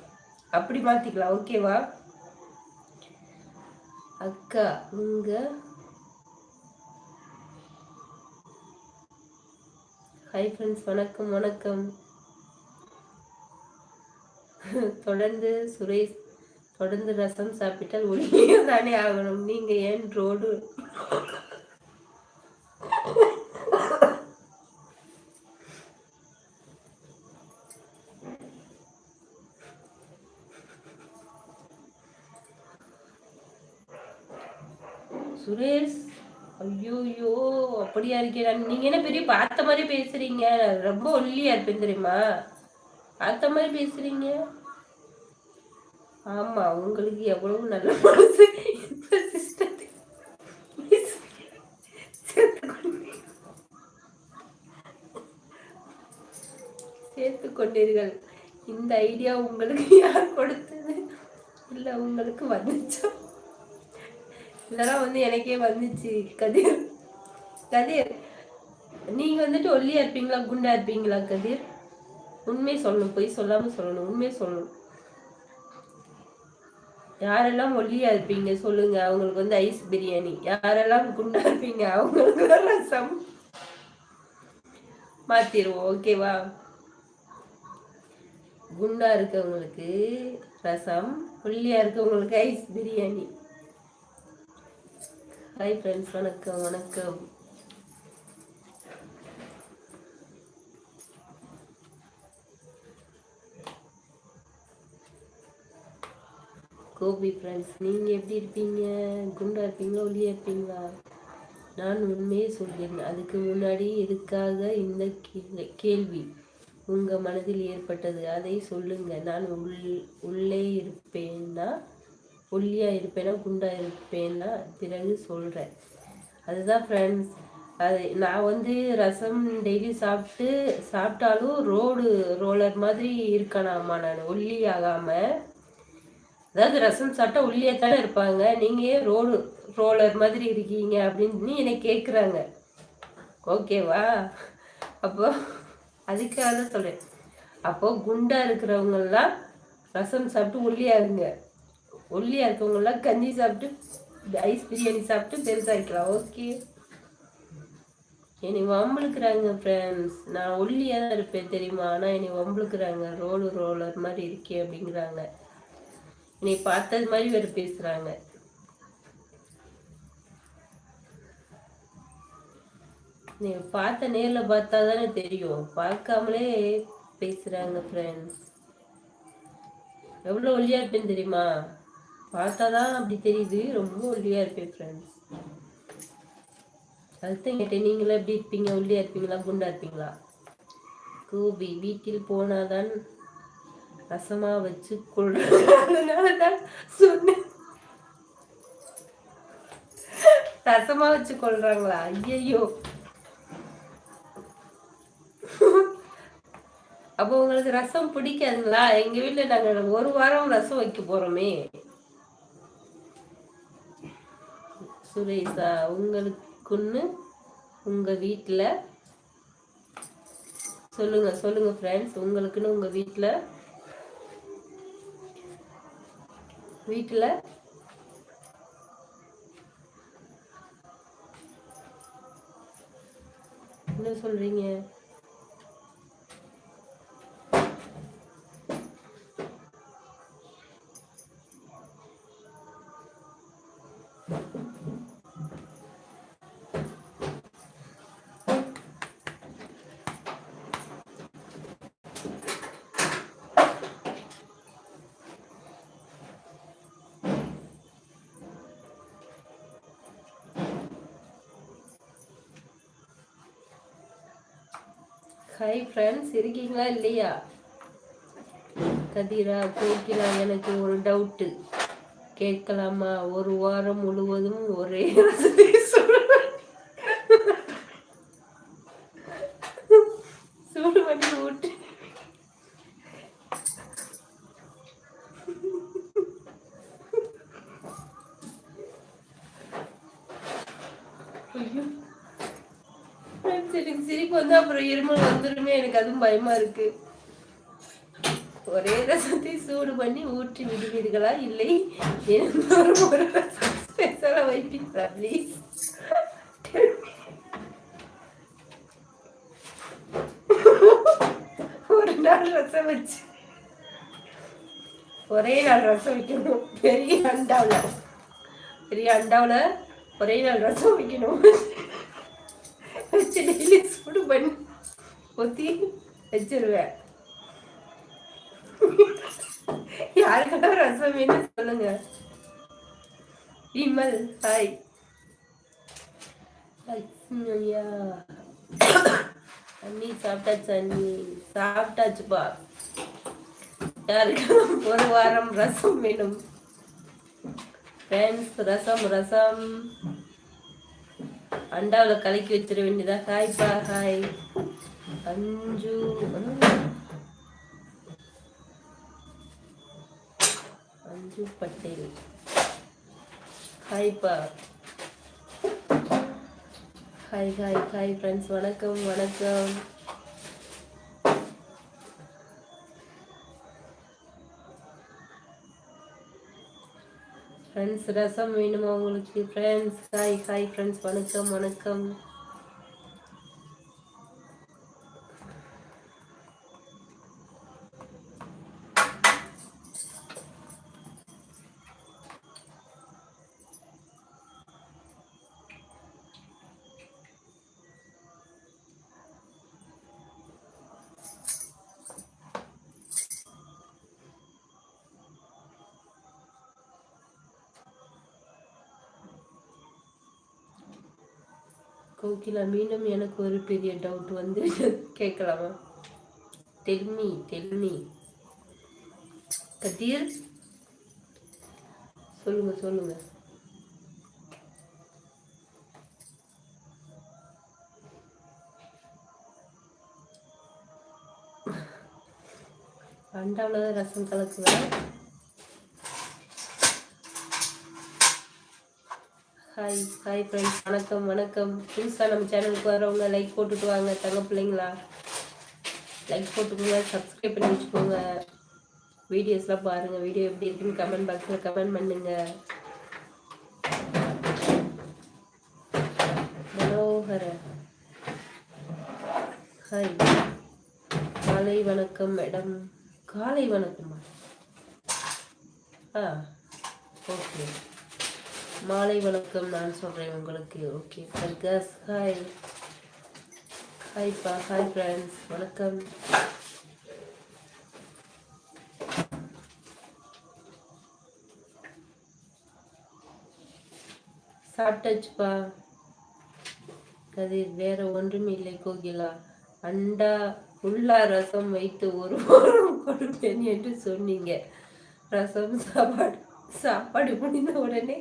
அப்படி மாத்திக்கலாம். ஓகேவா? அக்கா, உங்க ஹாய் ஃப்ரெண்ட்ஸ், வணக்கம் வணக்கம். தொடர்ந்து சுரேஷ், தொடர்ந்து ரசம் சாப்பிட்டால் ஒளியே தானே ஆகணும். நீங்க ஏன் ரோடு சுரேஷ்? ஐயோ, அப்படியா இருக்கேன்? நீங்க என்ன பெரிய பார்த்த மாதிரி பேசுறீங்க? ரொம்ப ஒல்லியா இருப்பேன் தெரியுமா? பார்த்த மாதிரி பேசுறீங்க. ஆமா, உங்களுக்கு எவ்வளவு நல்ல மனசு. சேர்த்து கொண்டீர்கள். இந்த ஐடியா உங்களுக்கு யார் கொடுத்தது? இல்ல உங்களுக்கு வந்துச்சா? இதெல்லாம் வந்து எனக்கே வந்துச்சு. கதிர், கதிர், நீங்க வந்துட்டு ஒல்லியா இருப்பீங்களா குண்டா இருப்பீங்களா? கதிர், உண்மையை சொல்லணும், பொய் சொல்லாம சொல்லணும், உண்மையை சொல்லணும். யாரெல்லாம் ஒல்லியா இருப்பீங்க சொல்லுங்க, அவங்களுக்கு வந்து ஐஸ் பிரியாணி. யாரெல்லாம் குண்டா இருப்பீங்க அவங்களுக்கு ரசம் மாத்திருவோம். ஓகேவா? குண்டா இருக்கவங்களுக்கு ரசம், ஒல்லியா இருக்கவங்களுக்கு ஐஸ் பிரியாணி. ஹாய் ஃப்ரெண்ட்ஸ், வணக்கம் வணக்கம். கோபி ஃப்ரெண்ட்ஸ், நீங்கள் எப்படி இருப்பீங்க? குண்டா இருப்பீங்களா ஒல்லியா இருப்பீங்களா? நான் உண்மையே சொல்கிறேன். அதுக்கு முன்னாடி எதுக்காக இந்த கேள்வி உங்கள் மனதில் ஏற்பட்டது? அதை சொல்லுங்க. நான் உள்ளே இருப்பேன்னா, ஒல்லியா இருப்பேனா குண்டா இருப்பேன்னா பிறகு சொல்கிறேன். அதுதான் ஃப்ரெண்ட்ஸ். அது நான் வந்து ரசம் டெய்லி சாப்பிட்டாலும் ரோலர் மாதிரி இருக்கணாமா. நான் ஒல்லி ஆகாமல், அதாவது ரசம் சாப்பிட்டா ஒல்லியாக தானே இருப்பாங்க, நீங்கள் ஏன் ரோலர் மாதிரி இருக்கீங்க அப்படின்னு என்னை கேட்குறாங்க. ஓகேவா? அப்போ அதுக்காக தான் சொல்கிறேன். அப்போது குண்டாக இருக்கிறவங்கெல்லாம் ரசம் சாப்பிட்டு ஒல்லியாகுங்க. ஒல்லியாக இருக்கவங்கெல்லாம் கஞ்சி சாப்பிட்டு ஐஸ் பிரியாணி சாப்பிட்டு பெருசாகிக்கலாம். ஓகே, என்னை வம்பளுக்குறாங்க ஃப்ரெண்ட்ஸ். நான் ஒல்லியாக தான் இருப்பேன் தெரியுமா, ஆனால் என்னை வம்பளுக்குறாங்க. ரோலர் மாதிரி இருக்கே அப்படிங்கிறாங்க. என்னை பார்த்தது மாதிரி வேறு பேசுகிறாங்க. நீ பார்த்த நேரில் பார்த்தா தானே தெரியும், பார்க்காமலே பேசுகிறாங்க ஃப்ரெண்ட்ஸ். எவ்வளோ ஒல்லியாக இருப்பேன்னு தெரியுமா? பார்த்தா தான் அப்படி தெரியுது, ரொம்ப ஒல்லியாக இருப்பேன் ஃப்ரெண்ட்ஸ். அதுதான் கேட்டேன், நீங்களா எப்படி இருப்பீங்க? ஒல்லியாக இருப்பீங்களா குண்டா இருப்பீங்களா? கோபி, வீட்டில் போனாதான் ரசமா வச்சு கொள்றதுனாலதான் சொன்னேன். ரசமா வச்சு கொள்றாங்களா? ஐயோ. அப்போ உங்களுக்கு ரசம் பிடிக்காதுங்களா? எங்க வீட்டுல நாங்க 1 வாரம் ரசம் வைக்க போறோமே. சுரேஷா, உங்களுக்குன்னு உங்க வீட்டுல சொல்லுங்க சொல்லுங்க ஃப்ரெண்ட்ஸ். உங்களுக்குன்னு உங்க வீட்டுல என்ன சொல்றீங்க? ஹாய் ஃப்ரெண்ட்ஸ், இருக்கீங்களா இல்லையா? கதிரா, கோகிலா, எனக்கு ஒரு டவுட்டு கேட்கலாமா? 1 வாரம் முழுவதும் ஒரே சூடு பண்ணி ஊட்டு. சிரிப்பு வந்து அப்புறம் இருமல் வந்துருமே, எனக்கு அதுவும் பயமா இருக்கு. ஒரே ரசத்தை சூடு பண்ணி ஊற்றி விடுவீர்களா, இல்லை ஒரு ஸ்பெஷலா வைப்பீங்களா? ப்ளீஸ். ஒரு நாள் ரசம் வச்சு ஒரே நாள் ரசம் வைக்கணும். பெரிய அண்டாவில் ஒரே நாள் ரசம் வைக்கணும். வச்சு டெய்லி சூடு பண்ணி ஊற்றி வச்சிருவேன். யாருக்கெல்லாம் ரசம் வேணும் சொல்லுங்க. விமல், ஹாய். ஐயா, அண்ணி சாப்பிட்டாச்சு. அண்ணி சாப்பிட்டாச்சுப்பா. யாருக்கெல்லாம் 1 வாரம் ரசம் வேணும் ஃப்ரெண்ட்ஸ்? ரசம் அண்டாவில் கலக்கி வச்சிட வேண்டியதா. ஹாய்ப்பா, ஹாய். அஞ்சு பட்டேல், ஹாய்ப்பா. ஹாய் ஃப்ரெண்ட்ஸ், வணக்கம் வணக்கம். ஃப்ரெண்ட்ஸ் ரசம் வேணுமா உங்களுக்கு ஃப்ரெண்ட்ஸ்? ஹாய் ஹாய் ஃப்ரெண்ட்ஸ், வணக்கம் வணக்கம். கோகிலா, மீண்டும் எனக்கு ஒரு பெரிய டவுட் வந்து கேட்கலாமா? டெல்மி கதீர், சொல்லுங்க. அண்டாவில் ரசம் கலக்குவேன். ஹாய் ஹாய் ஃப்ரெண்ட்ஸ், வணக்கம் வணக்கம். புதுசாக நம்ம சேனலுக்கு வரவங்க லைக் போட்டுட்டு வாங்க. தங்க பிள்ளைங்களா, லைக் போட்டுக்கோங்க, சப்ஸ்கிரைப் பண்ணி வச்சுக்கோங்க. வீடியோஸ்லாம் பாருங்கள். வீடியோ எப்படி இருக்குன்னு கமெண்ட் பாக்ஸில் கமெண்ட் பண்ணுங்க. மனோகர ஹாய், காலை வணக்கம் மேடம். காலை வணக்கம்மா. ஓகே, மாலை வணக்கம் நான் சொல்கிறேன் உங்களுக்கு. ஓகே பர்கஸ், ஹாய் ஹாய்ப்பா. ஹாய் ஃப்ரெண்ட்ஸ், வணக்கம். சாப்பிட்டாச்சுப்பா கதிர். வேற ஒன்றும் இல்லை கோகிலா. அண்டா உள்ளா ரசம் வைத்து ஒரு வாரம் கொடுப்பேன் என்று சொன்னீங்க. ரசம் சாப்பாடு முடிந்த உடனே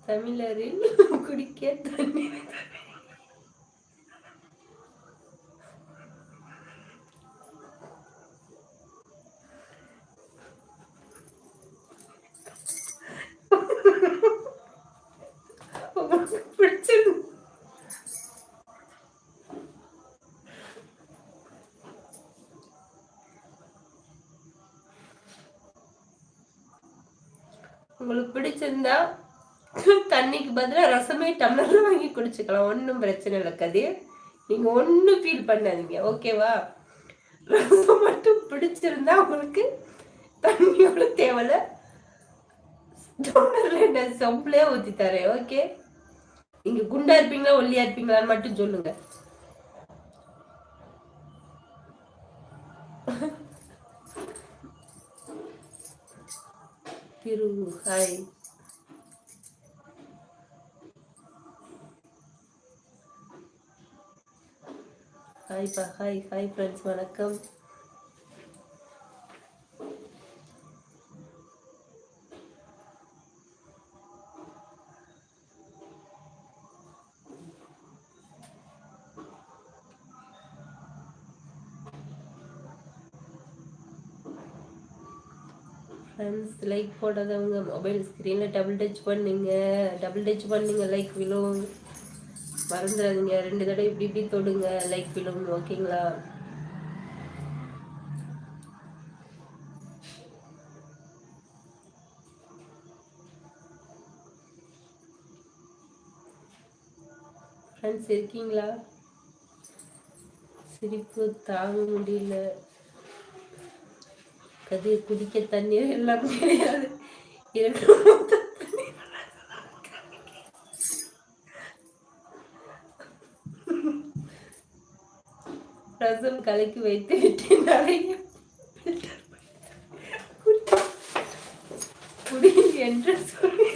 தமிழரில் குடிக்க தண்ணீர். உங்களுக்கு பிடிச்சிருந்தா தண்ணிக்கு பதிலாக ரசமே டம்ளர்ல வாங்கி குடிச்சுக்கலாம். ஒன்றும் பிரச்சனை இல்லை கதிர். நீங்க ஒன்றும் ஃபீல் பண்ணாதீங்க, ஓகேவா? ரசம் மட்டும் பிடிச்சிருந்தா உங்களுக்கு தண்ணியோட தேவையில்ல, டம்ளர்ல என்ன சொம்புலே ஊற்றி தரேன். ஓகே, நீங்க குண்டா இருப்பீங்களா ஒல்லியா இருப்பீங்களான்னு மட்டும் சொல்லுங்க. திரு ஹாய். ஹாய்ப்பா, ஹாய் ஹாய் ஃப்ரெண்ட்ஸ், வணக்கம். ஃப்ரெண்ட்ஸ், லைக் போடாதவங்க மொபைல் ஸ்க்ரீனில் டபுள் டச் பண்ணுங்க, லைக் விழும். மறந்துடாதீங்க, 2 தடவை இப்படி தொடுங்க, லைக் விழும். ஓகேங்களா? ஃப்ரெண்ட்ஸ் இருக்கீங்களா? சிரிப்பு தாங்க முடியல கதிர். குடிக்க தண்ணீர் எல்லாம் கிடையாது. ரசம் கலக்கி வைத்து விட்டு நிறைய குடி என்று சொல்லி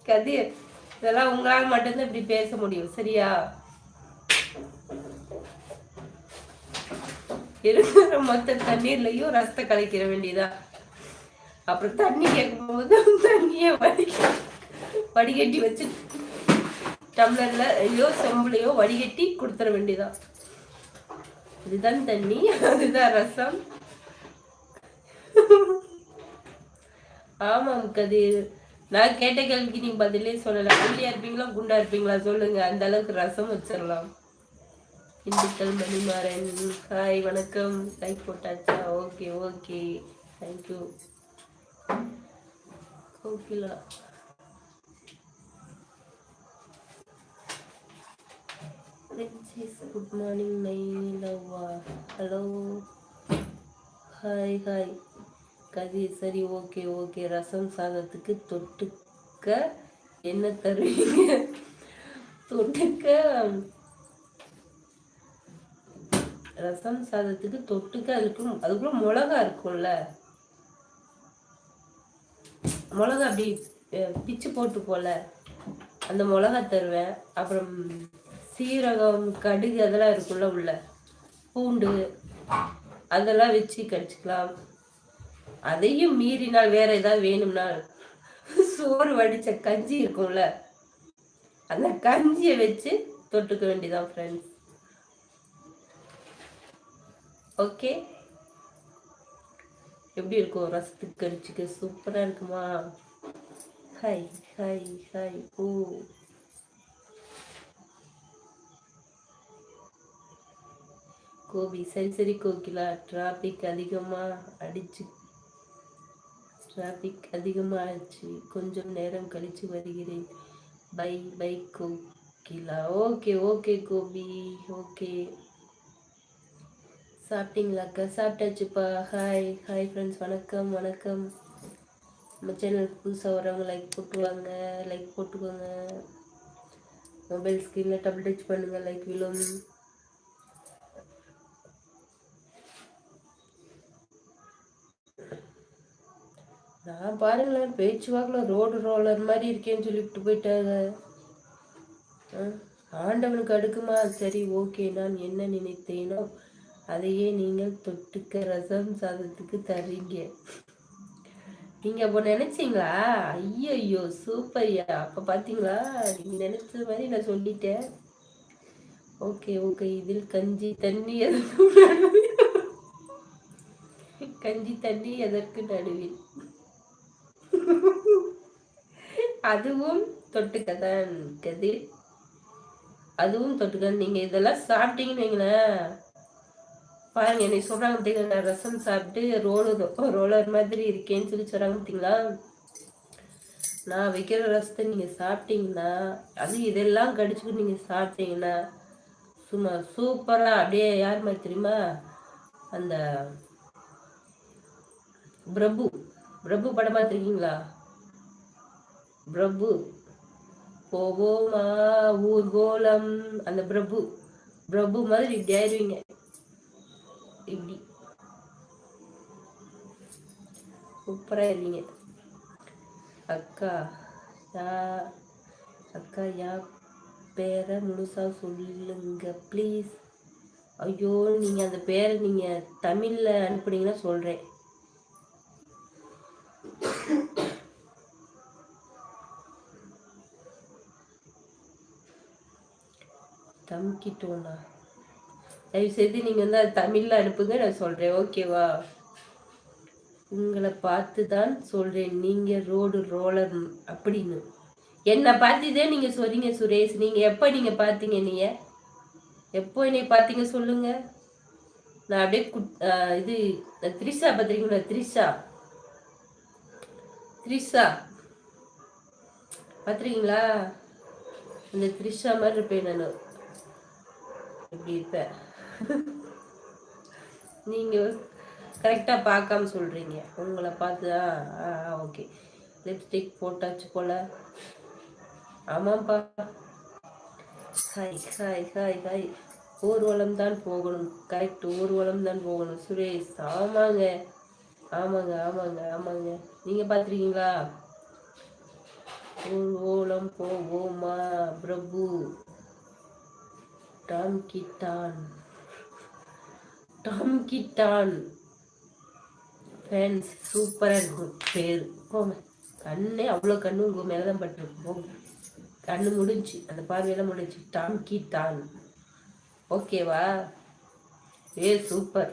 கதிர், இதெல்லாம் உங்களால் மட்டும்தான் இப்படி பேச முடியும், சரியா? இருக்கிற மொத்த தண்ணீர்லயும் ரசத்தை கலக்கிற வேண்டியதா. அப்புறம் தண்ணி கேட்கும் போது தண்ணிய வடிகட்டி வச்சு டம்ளர்ல ஐயோ செம்புலையோ வடிகட்டி கொடுத்துட வேண்டியதா. இதுதான் தண்ணி, அதுதான் ரசம். ஆமாம் கதிர், நான் கேட்ட கேள்விக்கு நீங்க பதிலே சொல்லல. ஒல்லியா இருப்பீங்களா குண்டா இருப்பீங்களா சொல்லுங்க, அந்த அளவுக்கு ரசம் வச்சிடலாம். திண்டுக்கல் மணிமாறன், ஹாய் வணக்கம். லைக் போட்டாச்சா? Okay okay, thank you. Kokila, good morning நைலவா, ஹலோ, ஹாய் ஹாய். கதிர், சரி ஓகே ஓகே. ரசம் சாதத்துக்கு தொட்டுக்க என்ன தருவீங்க? தொட்டுக்க ரசம் சாதத்துக்கு தொட்டுக்க அதுக்குள்ள மிளகா இருக்கும்ல, மிளகா அப்படி பிச்சு போட்டு போல அந்த மிளகா தருவேன். அப்புறம் சீரகம் கடுகு அதெல்லாம் இருக்குல்ல, உள்ள பூண்டு அதெல்லாம் வச்சு கடிச்சுக்கலாம். அதையும் மீறினால் வேற ஏதாவது வேணும்னா சோறு வடிச்ச கஞ்சி இருக்கும்ல, அந்த கஞ்சியை வச்சு தொட்டுக்க வேண்டியதான் ஃப்ரெண்ட்ஸ். ஓகே, எப்படி இருக்கும் ரசத்துக்கு கடிச்சுக்க? சூப்பரா இருக்குமா? Hi hi hi. ஓ கோபி, சரி சரி கோகிலா. டிராபிக் அதிகமாச்சு, கொஞ்சம் நேரம் கழிச்சு வருகிறேன். Bye bye Kokila. Okay okay Gopi, okay. சாப்பிட்டீங்களாக்கா? சாப்பிட்டாச்சுப்பா. ஹாய் ஹாய் ஃப்ரெண்ட்ஸ், வணக்கம் வணக்கம். நம்ம சேனலுக்கு புதுசாக வரவங்க லைக் போட்டுவாங்க, லைக் போட்டுக்கோங்க. மொபைல் ஸ்க்ரீனில் டபுள் டச் பண்ணுங்க, லைக் விழும். நான் பாருங்களேன், பேச்சுவாக்கில் ரோடு ரோலர் மாதிரி இருக்கேன்னு சொல்லிவிட்டு போயிட்டாங்க. ஆண்டவனுக்கு அடுக்குமா? சரி ஓகே, நான் என்ன நினைத்தேனோ அதையே நீங்கள் தொட்டுக்க ரசம் சாதத்துக்கு தர்றீங்க. நீங்க அப்போ நினைச்சீங்களா? ஐயோ ஐயோ சூப்பர்யா. அப்ப பாத்தீங்களா, நீங்க நினைச்சது மாதிரி நான் சொல்லிட்டேன். Okay okay. இதில் கஞ்சி தண்ணி கஞ்சி தண்ணி எதற்கு நடுவில்? அதுவும் தொட்டுக்கதான் கதிர், அதுவும் தொட்டுக்க. நீங்க இதெல்லாம் சாப்பிட்டீங்கன்னு வைங்களேன், பாருங்க என்னை சொல்றாங்க பார்த்தீங்களா, ரசம் சாப்பிட்டு ரோலர் மாதிரி இருக்கேன்னு சொல்லி சொல்றாங்க பார்த்தீங்களா. நான் வைக்கிற ரசத்தை நீங்க சாப்பிட்டீங்கன்னா, அது இதெல்லாம் கடிச்சுக்கிட்டு நீங்க சாப்பிட்டீங்கன்னா சும்மா சூப்பரா அப்படியே. யார் மாதிரி தெரியுமா? அந்த பிரபு பிரபு படம் பார்த்துருக்கீங்களா? பிரபு போவோமா ஊர்கோலம், அந்த பிரபு பிரபு மாதிரி இப்படி ஆயிடுவீங்க. இப்படி சூப்பரா இருவீங்க. அக்கா யா அக்கா யா பேரை முழுசா சொல்லுங்க ப்ளீஸ். ஐயோ, நீங்க அந்த பேரை நீங்க தமிழ்ல அனுப்புனீங்கன்னா சொல்றேன். தம்கிட்டோனா? தயவு செய்து நீங்க வந்து அது தமிழ்ல அனுப்புங்க, நான் சொல்றேன். ஓகேவா? உங்களை பார்த்து தான் சொல்றேன், நீங்க ரோடு ரோலர் அப்படின்னு. என்னை பார்த்துதான் நீங்க சொல்றீங்க சுரேஷ். நீங்க எப்ப நீங்க பார்த்தீங்க? நீங்க எப்போ என்னை பார்த்தீங்க சொல்லுங்க. நான் அப்படியே இது த்ரிஷா பார்த்துருக்கீங்களா? த்ரிஷா த்ரிஷா பார்த்துருக்கீங்களா? அந்த த்ரிஷா மாதிரி இருப்பேன் நான். எப்படி இருப்பேன்? நீங்க கரெக்டா பார்க்காம சொல்றீங்க. உங்களை பார்த்து ஓகே. லிப்ஸ்டிக் போட்டாச்சு போல. ஆமாப்பா. Hi hi hi hi. ஊர்வலம் தான் போகணும். கரெக்ட், ஊர்வலம் தான் போகணும் சுரேஷ். ஆமாங்க ஆமாங்க ஆமாங்க ஆமாங்க. நீங்க பார்த்துருக்கீங்களா? ஊர்வலம் போவோமா பிரபு? டாம் கிட்டான் ஃப்ரெண்ட்ஸ், சூப்பராக இருக்கும் பேர். போங்க, கண்ணே அவ்வளோ கண்ணு உங்கள் மேலே தான் பட்டிருக்கு. போங்க, கண்ணு முடிஞ்சு, அந்த பார்வையெல்லாம் முடிஞ்சு. டாம் கிட்டான். ஓகேவா? சூப்பர்.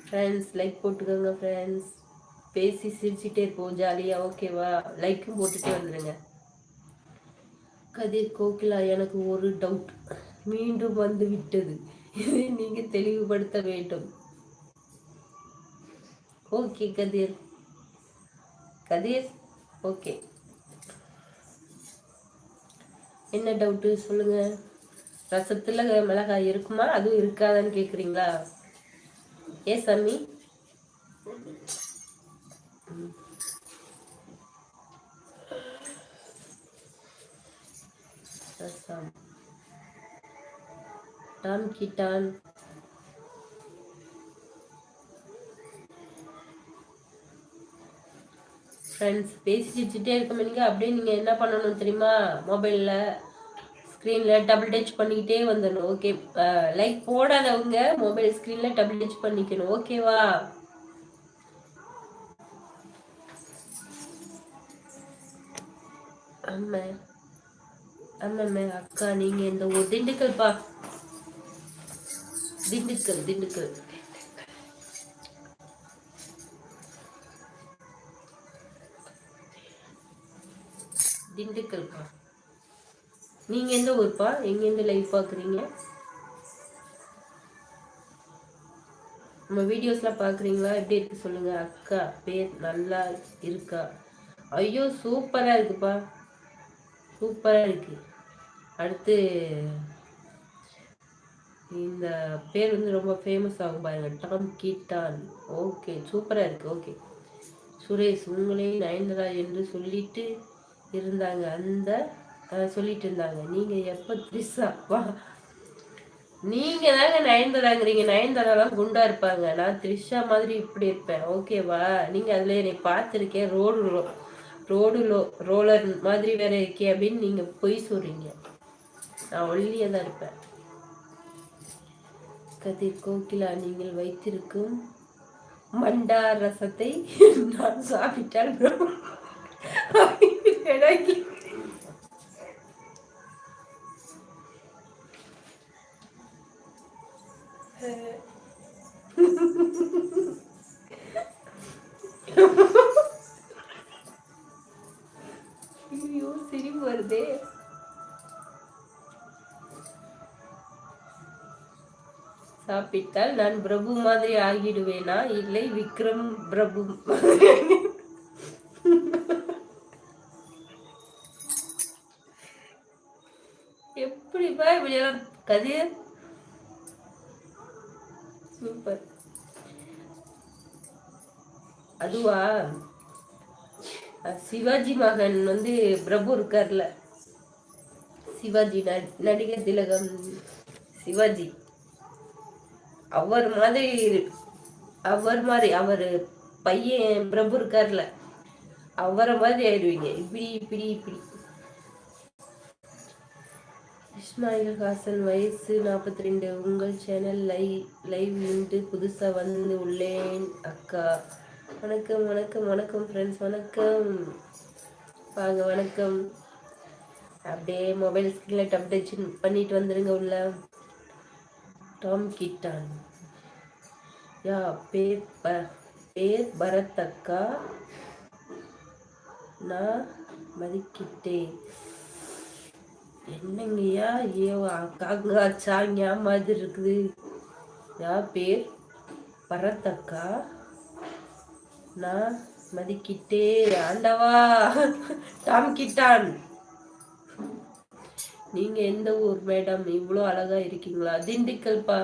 ஃப்ரெண்ட்ஸ் லைக் போட்டுக்கோங்க ஃப்ரெண்ட்ஸ். பேசி சிரிச்சுட்டே இருப்போம் ஜாலியா. ஓகேவா? லைக்கும் போட்டுட்டே வந்துடுங்க. கதிர் கோகிலா, எனக்கு ஒரு டவுட் மீண்டும் வந்து விட்டது, இதை நீங்க தெளிவுபடுத்த வேண்டும். ஓகே கதிர். கதிர் ஓகே, என்ன டவுட்டு சொல்லுங்க. ரசத்துல மிளகாய் இருக்குமா, அதுவும் இருக்காதான்னு கேக்குறீங்களா? ஏ சாமி, ரசம் டாம் கிட்டான். ஃப்ரெண்ட்ஸ் பேசிச்சுட்டே இருக்க மாட்டீங்க. அப்படியே நீங்கள் என்ன பண்ணணும் தெரியுமா? மொபைலில் ஸ்க்ரீனில் டபுள் டச் பண்ணிக்கிட்டே வந்துடணும். ஓகே, லைக் போடாதவங்க மொபைல் ஸ்க்ரீனில் டபுள் டச் பண்ணிக்கணும். ஓகேவா? ஆமா ஆமாம்மே அக்கா, நீங்கள் இந்த ஒரு திண்டுக்கல்ப்பா, திண்டுக்கல் திண்டுக்கல். திண்டுக்கல்ப்பா. நீங்க எந்த ஊர்ப்பா? எங்கேருந்து லைவ் பாக்குறீங்க? நம்ம வீடியோஸ்லாம் பாக்குறீங்களா? எப்படி இருக்கு சொல்லுங்க. அக்கா பேர் நல்லா இருக்கா? ஐயோ சூப்பரா இருக்குப்பா, சூப்பரா இருக்கு. அடுத்து இந்த பேர் வந்து ரொம்ப ஃபேமஸ் ஆகும் பாருங்க, டாம் கீட்டான். ஓகே சூப்பரா இருக்கு. ஓகே சுரேஷ், உங்களே நயன்தாரா என்று சொல்லிட்டு இருந்தாங்க, அந்த சொல்லிட்டு இருந்தாங்க. நீங்க எப்ப த்ரிஷா வா? நீங்க தாங்க நயன்தாராங்கிறீங்க. நயன்தாராலாம் குண்டா இருப்பாங்க, நான் த்ரிஷா மாதிரி இப்படி இருப்பேன். ஓகேவா? நீங்க அதுல என்னை பார்த்துருக்கேன், ரோலர் மாதிரி வேற இருக்கே அப்படின்னு நீங்க பொய் சொல்றீங்க. நான் ஒல்லியா தான் இருப்பேன். கதிர் கோகிலா, நீங்கள் வைத்திருக்கும் மண்டா ரசத்தை நான் சாப்பிட்டால் ஐயோ சிரிப்பு வருதே. சாப்பிட்டால் நான் பிரபு மாதிரி ஆகிடுவேனா, இல்லை விக்ரம் பிரபு? எப்படிப்பா இப்படி கதிர்? சூப்பர். அதுவா, சிவாஜி மகன் வந்து பிரபு இருக்கார்ல, சிவாஜி நடிகர் திலகம் சிவாஜி, அவர் மாதிரி அவர் பையன் பிரபு இருக்கார்ல, அவரை மாதிரி ஆயிடுவீங்க. இப்படி இப்படி இப்படி. இஸ்மாயில் ஹாசன், வயசு 42, உங்கள் சேனல் லைவ் இன்று புதுசா வந்து உள்ளேன் அக்கா. வணக்கம் வணக்கம் வணக்கம் ஃப்ரெண்ட்ஸ், வணக்கம் வாங்க, வணக்கம். அப்படியே மொபைல் ஸ்கிரீன்ல டப் டச் பண்ணிட்டு வந்துருங்க உள்ள. டாம் கிட்டான், யா பேர் பரத் அக்கா, நான் மதிக்கிட்டேன். என்னங்கய்யா ஐயோ அக்காங்க சாங்க மாதிரி இருக்குது. யா பேர் பரத் அக்கா, நான் மதிக்கிட்டே. ஆண்டவா, டாம் கிட்டான், நீங்க எந்த ஊர் மேடம்? இவ்வளோ அழகா இருக்கீங்களா? திண்டுக்கல்பா.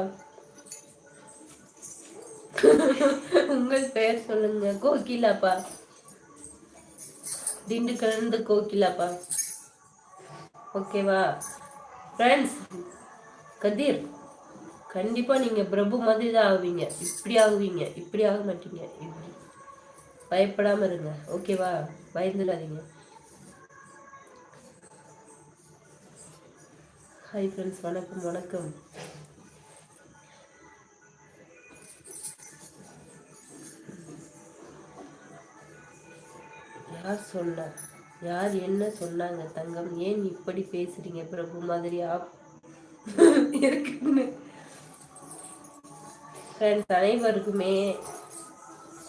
உங்கள் பெயர் சொல்லுங்க. கோகிலாப்பா, திண்டுக்கல் இருந்து கோகிலாப்பா. ஓகேவா ஃப்ரெண்ட்ஸ்? கதிர், கண்டிப்பா நீங்க பிரபு மாதிரி தான் ஆகுவீங்க. இப்படி ஆகுவீங்க, இப்படி ஆக மாட்டீங்க. இப்படி பயப்படாம இருங்க. ஓகேவா? பயந்துடாதீங்க. ஹாய் ஃப்ரெண்ட்ஸ், வணக்கம் வணக்கம். யார் சொன்னா? யார் என்ன சொன்னாங்க தங்கம்? ஏன் இப்படி பேசுறீங்க? பிரபு மாதிரி இருக்குன்னு ஃப்ரெண்ட்ஸ் அனைவருக்குமே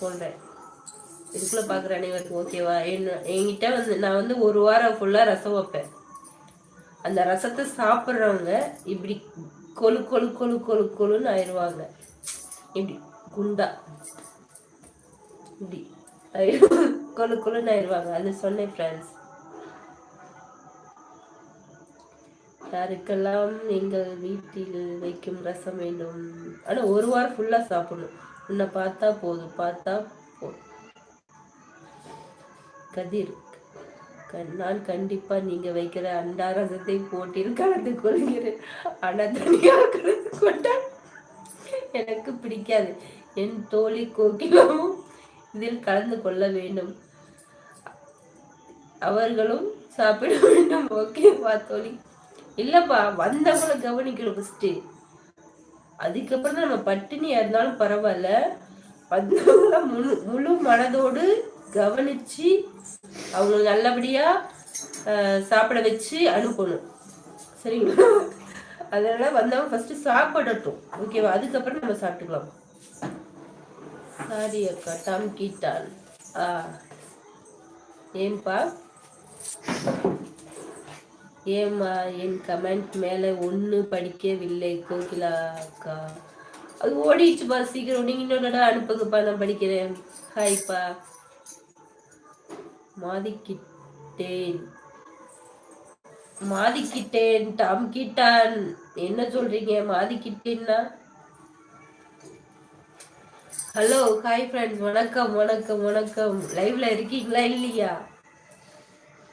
சொல்றேன். இதுக்குள்ள பாக்குற அனைவருக்கு ஓகேவா? என்கிட்ட வந்து நான் வந்து ஒரு வாரம் ஃபுல்லா ரசம் வைப்பேன். அந்த ரசத்தை சாப்பிட்றவங்க இப்படி கொழு கொழு கொழு கொழு கொழுன்னு ஆயிடுவாங்க. இப்படி குண்டா இப்படி கொழு கொழுன்னு ஆயிடுவாங்க. அது சொன்னேன் ஃப்ரெண்ட்ஸ். யாருக்கெல்லாம் எங்கள் வீட்டில் வைக்கும் ரசம் வேண்டும். ஆனா ஒரு வாரம் ஃபுல்லா சாப்பிடணும். உன்னை பார்த்தா போதும், பார்த்தா போதும். கதிர், நான் கண்டிப்பா நீங்க வைக்கிற அண்டா ரசத்தை போட்டில் கலந்து கொள்கிறேன். ஆனா தனியாக கலந்து கொண்டா எனக்கு பிடிக்காது. என் தோழி கோகிலாவும் இதில் கலந்து கொள்ள வேண்டும். அவர்களும் சாப்பிட வேண்டும். ஓகேவா தோழி? இல்லப்பா, வந்தவங்களை கவனிக்கணும் ஃபர்ஸ்ட். அதுக்கப்புறம் தான் நம்ம பட்டினியா இருந்தாலும் பரவாயில்ல, வந்தவங்கள முழு மனதோடு கவனிச்சு அவங்க நல்லபடியா சாப்பிட வச்சு அனுப்பணும். சரிங்களா? அதனால வந்தவங்க ஃபர்ஸ்ட் சாப்பிடட்டும். ஓகேவா? அதுக்கப்புறம் நம்ம சாப்பிட்டுக்கலாம். சாரி அக்கா, டம் கீட்டான். ஏன்பா, ஏம்மா என் கமெண்ட் மேல ஒண்ணு படிக்கவில்லை கோகிலா அக்கா? அது ஓடிச்சுப்பா. சீக்கிரம் நீங்க இன்னொரு அனுப்புங்கப்பா, நான் படிக்கிறேன். ஹாய்ப்பா. மாதிக்கிட்டேன் டம் கிட்டான். என்ன சொல்றீங்க மாதிக்கிட்டேன்னா? ஹலோ, ஹாய் ஃப்ரெண்ட்ஸ், வணக்கம் வணக்கம் வணக்கம். லைவ்ல இருக்கீங்களா இல்லையா?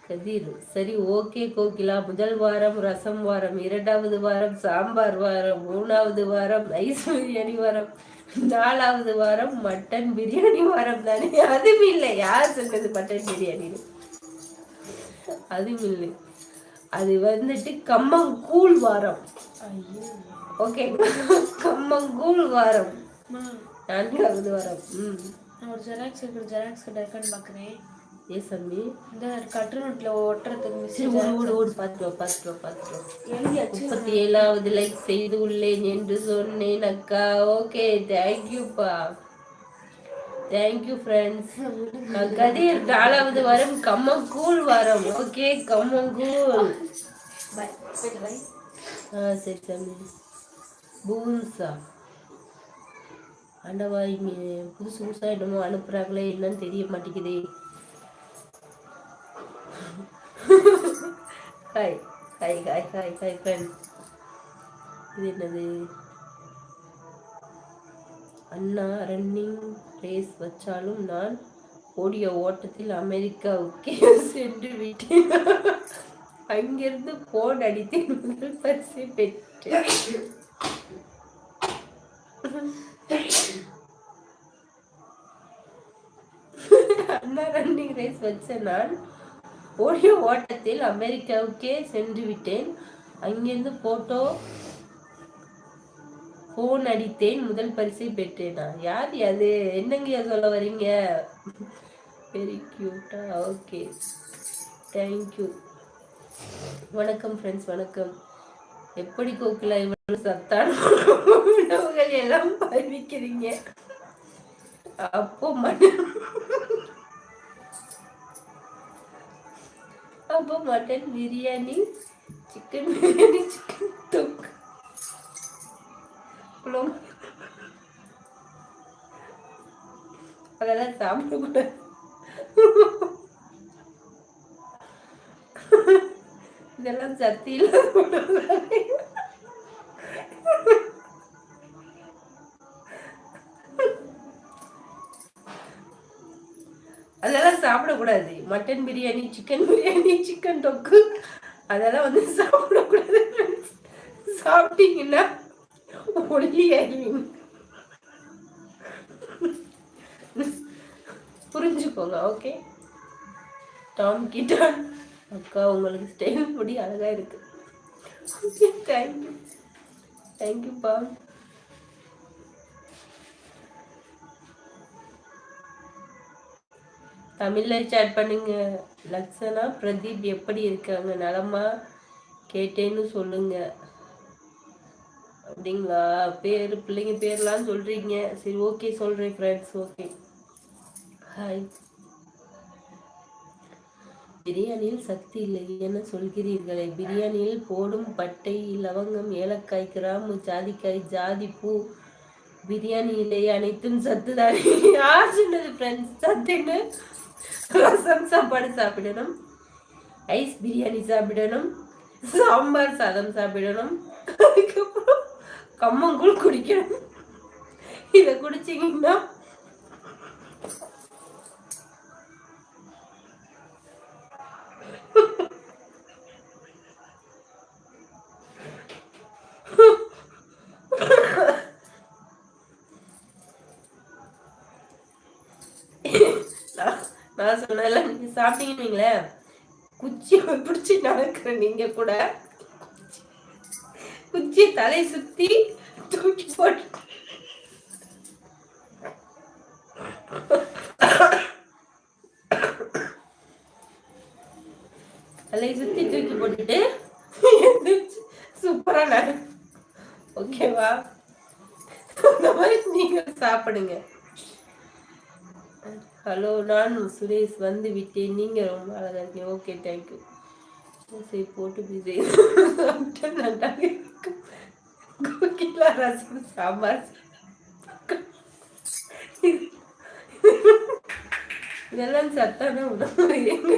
கதிர், சரி ஓகே கோகிலா. முதல் வாரம் ரசம் வாரம், இரண்டாவது வாரம் சாம்பார் வாரம், மூணாவது வாரம் ரைஸ் பிரியாணி வாரம், நாலாவது வாரம் மட்டன் பிரியாணி வாரம் தானே? அதுவும் இல்லை. யார் சொன்னது மட்டன் பிரியாணி? அதுவும் இல்லை. அது வந்துட்டு கம்மங்கூழ் வாரம். ஓகே, கம்மங்கூழ் வாரம் நான்காவது வாரம். நான் ஒரு ஜெராக்ஸ் கடை இருக்கான்னு பாக்குறேன். ஏ சாமி, இந்த கட்டு நோட்ல ஒட்டுறதுக்கு ஓடு பாத்துருவோம். 37வது லைக் செய்து உள்ளேன் என்று சொன்னேன் அக்கா. ஓகே, தேங்க்யூப்பா, தேங்க்யூ ஃப்ரெண்ட்ஸ். கதிர், 4வது வாரம் கம்மங்கூழ் வாரம். ஓகே, கம்மங்கூழ். சரி சாமி. பூம்சா ஆண்டவா, இங்க புதுசு புதுசா என்னமோ அனுப்புறாங்களே, என்னன்னு தெரிய மாட்டேங்குதே. Hi hi hi hi hi friends. இது என்னது? அண்ணா ரன்னிங் ரேஸ் வச்சாலும் நான் ஓடிய ஓட்டத்தில் அமெரிக்காவுக்கு சென்று விட்டேன். அங்கிருந்து போன் அடித்து முதல் பரிசு பெற்றேன். அண்ணா ரன்னிங் ரேஸ் வச்ச நான் ஓடிய ஓட்டத்தில் அமெரிக்காவுக்கே சென்று விட்டேன். அங்கிருந்து போன் அடித்தேன், முதல் பரிசை பெற்றேனா? யார் அது? என்னங்க சொல்ல வரீங்க? வெரி கியூட்டா. Okay, thank you. வணக்கம் ஃப்ரெண்ட்ஸ், வணக்கம். எப்படி கோகிலா இவ்வளவு சத்தான உணவுகள் எல்லாம் அறிவிக்கிறீங்க? அப்போ mutton biryani, chicken biryani, chicken தொக்கு, அதெல்லாம் சாப்பிடக்கூடாது. இதெல்லாம் சக்தி இல்லாத. அதெல்லாம் சாப்பிடக்கூடாது. Mutton biryani, chicken biryani, chicken தொக்கு, அதெல்லாம் வந்து சாப்பிடக்கூடாது. சாப்பிட்டீங்கன்னா ஒல்லி ஆகிடுவீங்க. புரிஞ்சுக்கோங்க. ஓகே, டாம் கிட்டான் அக்கா, உங்களுக்கு ஸ்டைல் முடி அழகா இருக்கு. தேங்க்யூ, தேங்க்யூப்பா. தமிழ்ல சாட் பண்ணுங்க. லக்ஷனா பிரதீப் எப்படி இருக்காங்க? நலமா? கேட்டேன்னு சொல்லுங்க. அப்படிங்களா? பிள்ளைங்க பேர்லாம் சொல்றீங்க. சரி ஓகே, சொல்றேன் ஃப்ரெண்ட்ஸ். Okay, hi. பிரியாணியில் சக்தி இல்லை என சொல்கிறீர்களே, பிரியாணியில் போடும் பட்டை, லவங்கம், ஏலக்காய், கிராம்பு, ஜாதிக்காய், ஜாதி பூ, பிரியாணியிலே அனைத்தும் சத்து தானே. யார் சொன்னது ஃப்ரெண்ட்ஸ் சத்துன்னு? ரசம் சாப்பாடு சாப்பிடணும், ஐஸ் பிரியாணி சாப்பிடணும், சாம்பார் சாதம் சாப்பிடணும், அதுக்கப்புறம் கம்மங்கூழ் குடிக்கணும். இதை குடிச்சிங்கன்னா நான் சொன்னல, நீங்க சாப்பிட்டீங்கன்னு குச்சியை பிடிச்சி நடக்கிற நீங்க கூட குச்சி தலை சுத்தி தூக்கி போட்டு தலை சுத்தி தூக்கி போட்டுட்டு சூப்பரா நட. ஓகேவா? அந்த மாதிரி நீங்க சாப்பிடுங்க. ஹலோ, நான் சுரேஷ் வந்து விட்டேன், நீங்க ரொம்ப அழகா இருக்கீங்க. Okay, thank you. சரி போட்டு பிஸி நன்றாக இருக்கும். கோகிலா ரசம் சாம்பார் இதெல்லாம் சத்தான உணவு.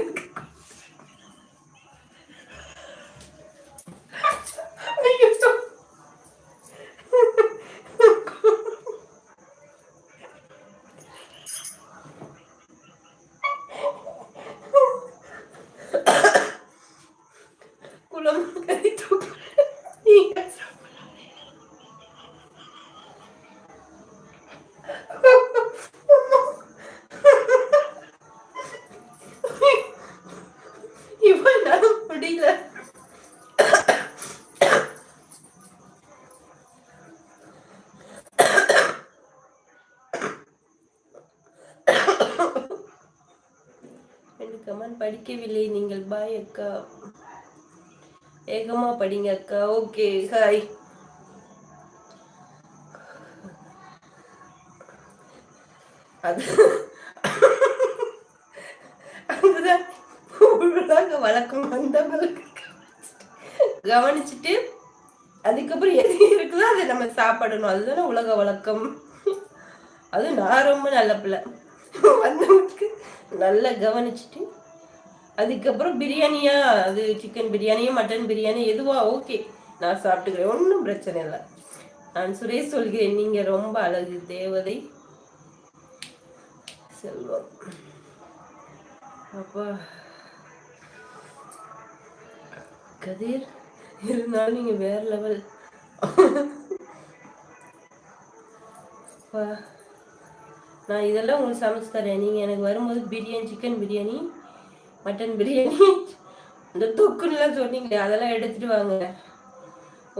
கமெண்ட் படிக்கவில்லை நீங்கள். பாய் அக்கா, ஏகமா படிங்க அக்கா. Okay, hi. அதுதான் உலக வழக்கம். அந்த கவனிச்சுட்டு அதுக்கப்புறம் எது இருக்குதோ அதை நம்ம சாப்பிடணும். அதுதானே உலக வழக்கம். அது நான் ரொம்ப நல்ல பிள்ளை. வந்தவங்களுக்கு நல்லா கவனிச்சுட்டு அதுக்கப்புறம் பிரியாணியா, அது சிக்கன் பிரியாணியா மட்டன் பிரியாணி எதுவா ஓகே, நான் சாப்பிட்டுக்கிறேன், ஒன்றும் பிரச்சனை இல்லை. நான் சுரேஷ் சொல்கிறேன், நீங்க ரொம்ப அழகு தேவதை செல்வம். அப்பா கதிர் இருந்தாலும் நீங்க வேற லெவல். நான் இதெல்லாம் உங்களுக்கு சமைச்சு தரேன். நீங்க எனக்கு வரும்போது பிரியாணி, சிக்கன் பிரியாணி, மட்டன் பிரியாணி, இந்த தொக்குன்னுலாம் சொன்னீங்க, அதெல்லாம் எடுத்துட்டு வாங்க.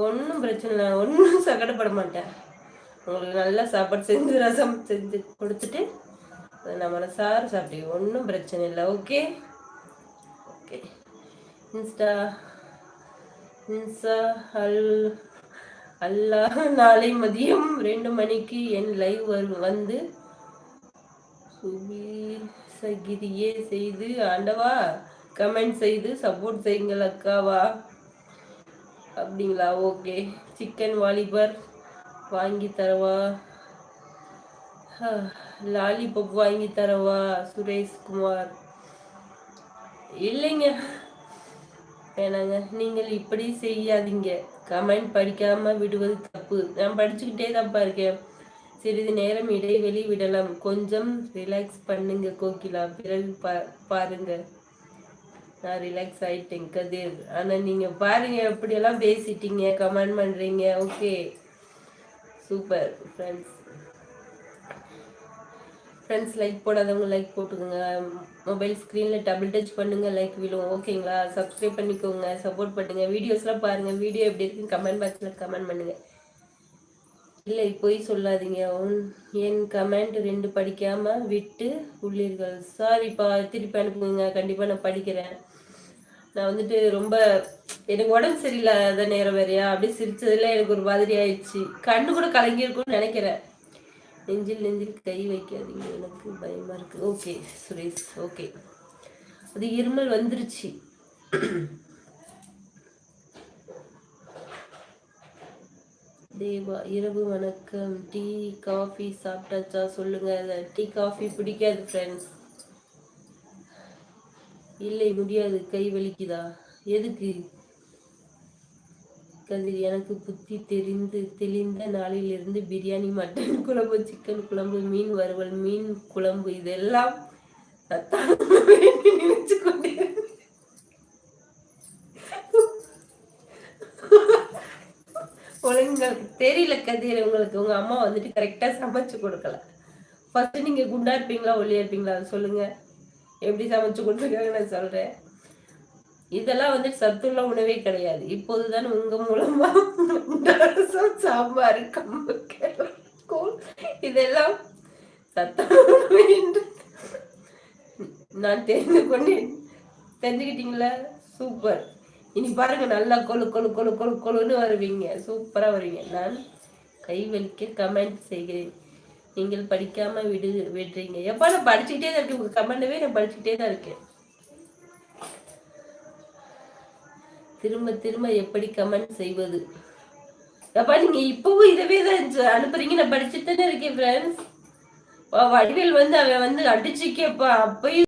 ஒன்றும் பிரச்சனை இல்லை, ஒன்றும் சங்கடப்பட மாட்டேன். உங்களுக்கு நல்லா சாப்பாடு செஞ்சு ரசம் செஞ்சு கொடுத்துட்டு நான் மனசார சாப்பிட்டேன், ஒன்றும் பிரச்சனை இல்லை. Okay okay. இன்ஸ்டா அல்லா நாளை மதியம் 2 மணிக்கு என் லைவ் வந்து சகிரியே செய்து ஆண்டவா கமெண்ட் செய்து சப்போர்ட் செய்யுங்கள் அக்காவா. அப்படிங்களா? ஓகே. சிக்கன் வாலிபர் வாங்கி தரவா, லாலிபப் வாங்கி தரவா சுரேஷ் குமார்? இல்லைங்க, வேணாங்க. நீங்கள் இப்படி செய்யாதீங்க. கமெண்ட் படிக்காம விடுவது தப்பு. நான் படிச்சுக்கிட்டே தப்பா இருக்கேன். சிறிது நேரம் இடைவெளி விடலாம். கொஞ்சம் ரிலாக்ஸ் பண்ணுங்க கோகிலா, பிறகு பாருங்க. நான் ரிலாக்ஸ் ஆயிட்டேன் கதிர். ஆனா நீங்க பாருங்க எப்படியெல்லாம் பேசிட்டீங்க, கமெண்ட் பண்றீங்க. Okay, super friends. Friends like போடாதவங்க லைக் போட்டுக்கோங்க. மொபைல் ஸ்க்ரீனில் டபுள் டச் பண்ணுங்க, லைக் விழும். ஓகேங்களா? சப்ஸ்கிரைப் பண்ணிக்கோங்க, சப்போர்ட் பண்ணுங்க. வீடியோஸ்லாம் பாருங்க. வீடியோ எப்படி இருக்குன்னு கமெண்ட் பாக்ஸில் கமெண்ட் பண்ணுங்க. இல்லை போய் சொல்லாதீங்க. என் கமெண்ட் 2 படிக்காம விட்டு உள்ளீர்கள். சாரிப்பா, திருப்பி அனுப்புங்க. கண்டிப்பாக நான் படிக்கிறேன். நான் வந்துட்டு ரொம்ப எனக்கு உடம்பு சரியில்லாத நேரம் வேறையா, அப்படியே சிரிச்சதுல எனக்கு ஒரு மாதிரி ஆயிடுச்சு. கண்ணு கூட கலங்கியிருக்கும்னு நினைக்கிறேன். நெஞ்சில் கை வைக்காதீங்க, எனக்கு பயமா இருக்கு. Okay Suresh, okay. அது இருமல் வந்துருச்சு. தேவா இரவு வணக்கம். டீ காஃபி சாப்பிட்டாச்சா சொல்லுங்க. டீ காஃபி பிடிக்காது ஃப்ரெண்ட்ஸ். இல்லை முடியாது, கை வலிக்குதா? எதுக்கு கதிர்? எனக்கு புத்தி தெளிந்த நாளிலிருந்து பிரியாணி, மட்டன் குழம்பு, சிக்கன் குழம்பு, மீன் வறுவல், மீன் குழம்பு இதெல்லாம் நினைச்சு கொண்டே உங்களுக்கு தெரியல கதிர், உங்களுக்கு உங்க அம்மா வந்துட்டு கரெக்டா சமைச்சு கொடுக்கல. ஃபர்ஸ்ட் நீங்க குண்டா இருப்பீங்களா ஒல்லியா இருப்பீங்களா அது சொல்லுங்க. எப்படி சமைச்சு கொடுத்துருக்காங்க நான் சொல்றேன். இதெல்லாம் வந்து சத்துள்ள உணவே கிடையாது. இப்போதுதான் உங்க மூலமா சாம்பார், கம்பு, கூழ் இதெல்லாம் சத்தான உணவு என்று நான் தெரிந்து கொண்டேன். தெரிஞ்சுக்கிட்டீங்களா? சூப்பர். இனி பாருங்க, நல்லா கொழு கொழு கொழு கொழு கொழுன்னு வருவீங்க. சூப்பரா வருவீங்க. நான் கை வலிக்க கமெண்ட் செய்கிறேன். நீங்கள் படிக்காம விடுறீங்க. எப்ப நான் படிச்சுக்கிட்டே தான் இருக்கேன். உங்க கமெண்டவே நான் படிச்சுக்கிட்டே தான் இருக்கேன். திரும்ப திரும்ப எப்படி கமெண்ட் செய்வது? அப்பா நீங்க இப்பவும் இதவே தான் அனுப்புறீங்க. நான் படிச்சுட்டு தானே இருக்கேன் ஃப்ரெண்ட்ஸ். வடிவேல் வந்து அவன் வந்து அடிச்சு கேப்பா அப்பயும்